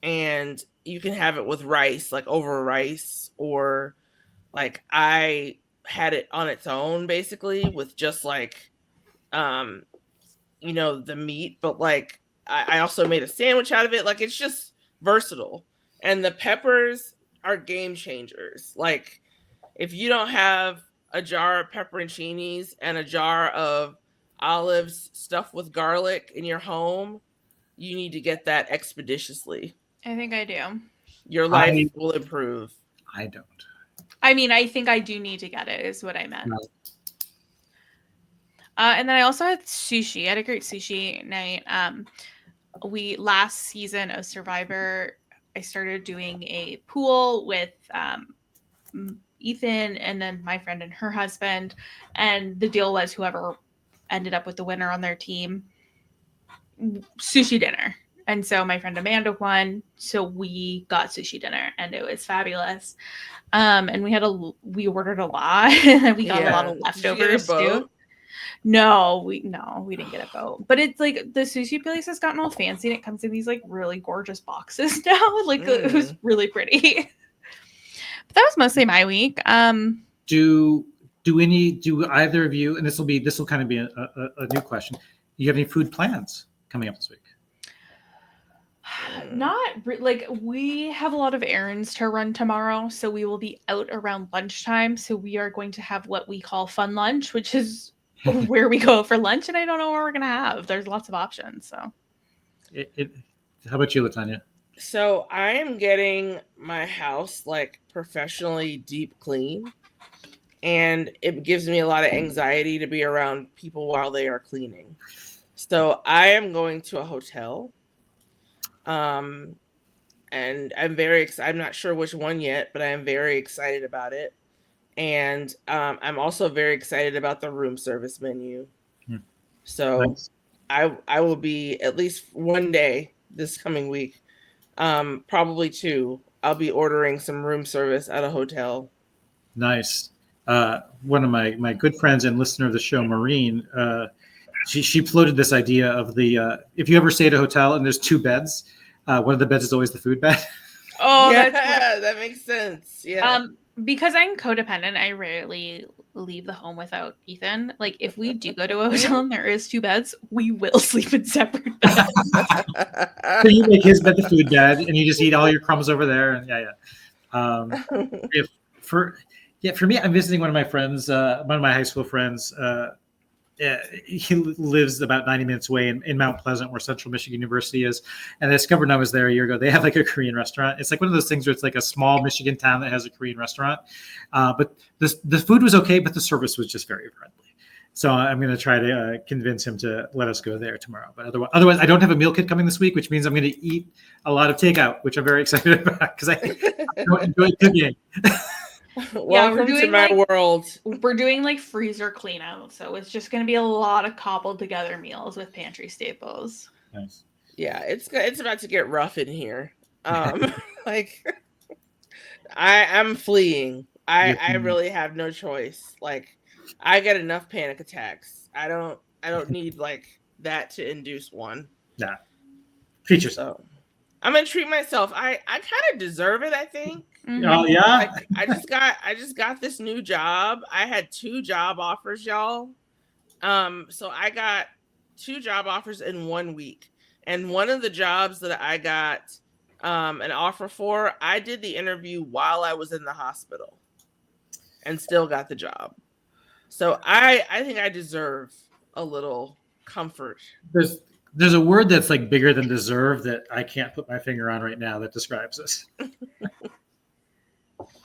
and you can have it with rice, like over rice, or like I had it on its own basically with just like the meat, but like I also made a sandwich out of it. Like it's just versatile. And the peppers are game changers. Like if you don't have a jar of pepperoncinis and a jar of olives stuffed with garlic in your home, you need to get that expeditiously. I think I do. Your life will improve. I don't. I mean, I think I do need to get it, is what I meant. No. And then I also had sushi. I had a great sushi night. Last season of Survivor, I started doing a pool with Ethan and then my friend and her husband. And the deal was whoever ended up with the winner on their team, sushi dinner. And so my friend Amanda won, so we got sushi dinner, and it was fabulous. And we ordered a lot, and we got a lot of leftovers too. No, we didn't get a boat. But it's like the sushi place has gotten all fancy, and it comes in these like really gorgeous boxes now. Like it was really pretty. But that was mostly my week. Do either of you, and this will kind of be a new question. Do you have any food plans coming up this week? Like we have a lot of errands to run tomorrow, so we will be out around lunchtime. So we are going to have what we call fun lunch, which is where we go for lunch, and I don't know what we're gonna have. There's lots of options. So, how about you, Latonya? So I am getting my house like professionally deep clean, and it gives me a lot of anxiety to be around people while they are cleaning. So I am going to a hotel. And I'm very excited. I'm not sure which one yet, but I am very excited about it. And I'm also very excited about the room service menu. So nice. I will be at least one day this coming week, probably two. I'll be ordering some room service at a hotel. Nice. One of my good friends and listener of the show, Maureen, she floated this idea of the if you ever stay at a hotel and there's two beds, one of the beds is always the food bed. Oh, yeah, that makes sense. Yeah. Because I'm codependent, I rarely leave the home without Ethan. Like if we do go to a hotel and there is two beds, we will sleep in separate beds. So you make his bed the food bed, and you just eat all your crumbs over there. And for me, I'm visiting one of my friends, one of my high school friends. He lives about 90 minutes away in Mount Pleasant, where Central Michigan University is. And I discovered when I was there a year ago, they have like a Korean restaurant. It's like one of those things where it's like a small Michigan town that has a Korean restaurant. But the food was okay, but the service was just very friendly. So I'm going to try to convince him to let us go there tomorrow. But otherwise, I don't have a meal kit coming this week, which means I'm going to eat a lot of takeout, which I'm very excited about because I don't enjoy cooking. Welcome to my world. We're doing like freezer clean out, so it's just going to be a lot of cobbled together meals with pantry staples. Nice. Yeah, it's about to get rough in here. Like I'm fleeing. I really have no choice. Like I get enough panic attacks. I don't need like that to induce one. Yeah. Treat yourself. I'm gonna treat myself. I kind of deserve it, I think. Oh yeah. I just got this new job. I had 2 job offers, y'all. So I got 2 job offers in 1 week. And one of the jobs that I got an offer for, I did the interview while I was in the hospital and still got the job. So I think I deserve a little comfort. There's a word that's like bigger than deserve that I can't put my finger on right now that describes this.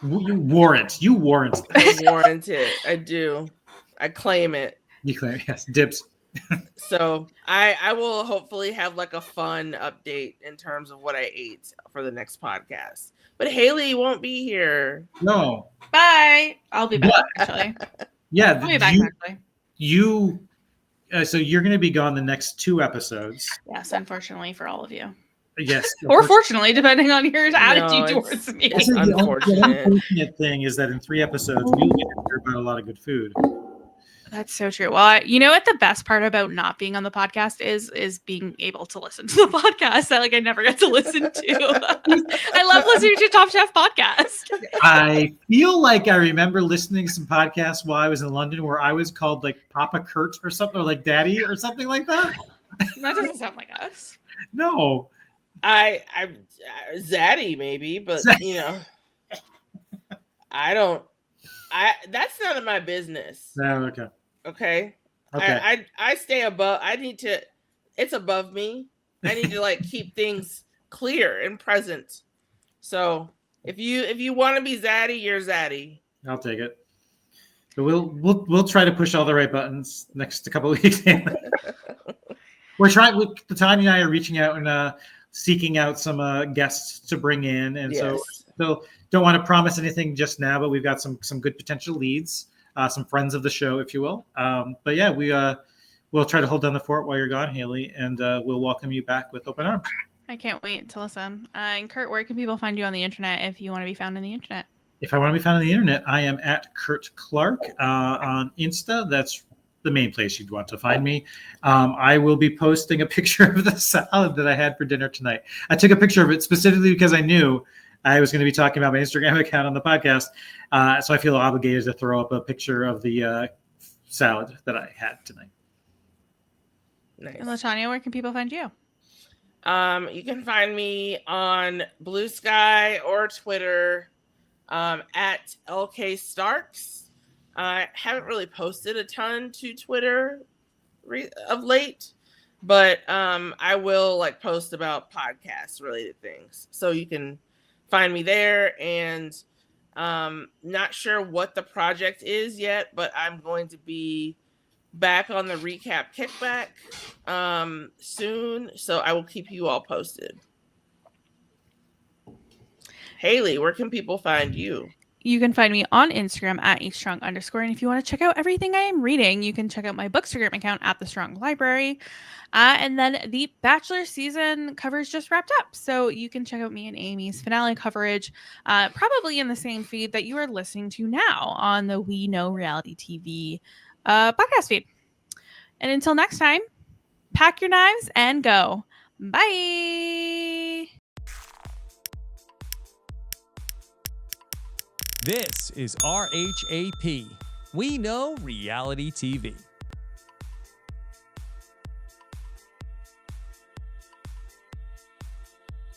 You warrant. You warrant this. I warrant it. I do. I claim it. You claim, yes, dibs. So I will hopefully have like a fun update in terms of what I ate for the next podcast. But Haley won't be here. No. Bye. I'll be back, actually. Yeah. I'll be back, actually. So you're going to be gone the next 2 episodes. Yes, unfortunately for all of you. Yes. Or fortunately, depending on your attitude towards me. It's unfortunate. The unfortunate thing is that in 3 episodes, we'll get to hear about a lot of good food. That's so true. Well, you know what the best part about not being on the podcast is being able to listen to the podcast that I never get to listen to. I love listening to Top Chef podcast. I feel like I remember listening to some podcasts while I was in London where I was called like Papa Curt or something, or like Daddy or something like that. That doesn't sound like us. No. I Zaddy maybe, but you know, that's none of my business. No, okay. Okay. I stay above. It's above me. I need to keep things clear and present. So if you want to be Zaddy, you're Zaddy. I'll take it. So we'll try to push all the right buttons next couple of weeks. We're trying. Latonya and I are reaching out and seeking out some guests to bring in, and yes. so don't want to promise anything just now, but we've got some good potential leads. Some friends of the show, if you will. But yeah, we'll try to hold down the fort while you're gone, Haley, and we'll welcome you back with open arms. I can't wait to listen. And Curt, where can people find you on the internet if you want to be found on the internet? If I want to be found on the internet, I am at Curt Clark on Insta. That's the main place you'd want to find me. I will be posting a picture of the salad that I had for dinner tonight. I took a picture of it specifically because I knew I was going to be talking about my Instagram account on the podcast. So I feel obligated to throw up a picture of the salad that I had tonight. Nice. And Latonya, where can people find you? You can find me on Blue Sky or Twitter at LK Starks. I haven't really posted a ton to Twitter of late, but I will post about podcast related things. So you can find me there, and not sure what the project is yet, but I'm going to be back on the recap kickback soon, so I will keep you all posted. Haley, where can people find you? You can find me on Instagram at @strong_. And if you want to check out everything I am reading, you can check out my Bookstagram account at The Strong Library. And then the Bachelor season coverage just wrapped up. So you can check out me and Amy's finale coverage, probably in the same feed that you are listening to now on the We Know Reality TV podcast feed. And until next time, pack your knives and go. Bye. This is RHAP. We Know Reality TV.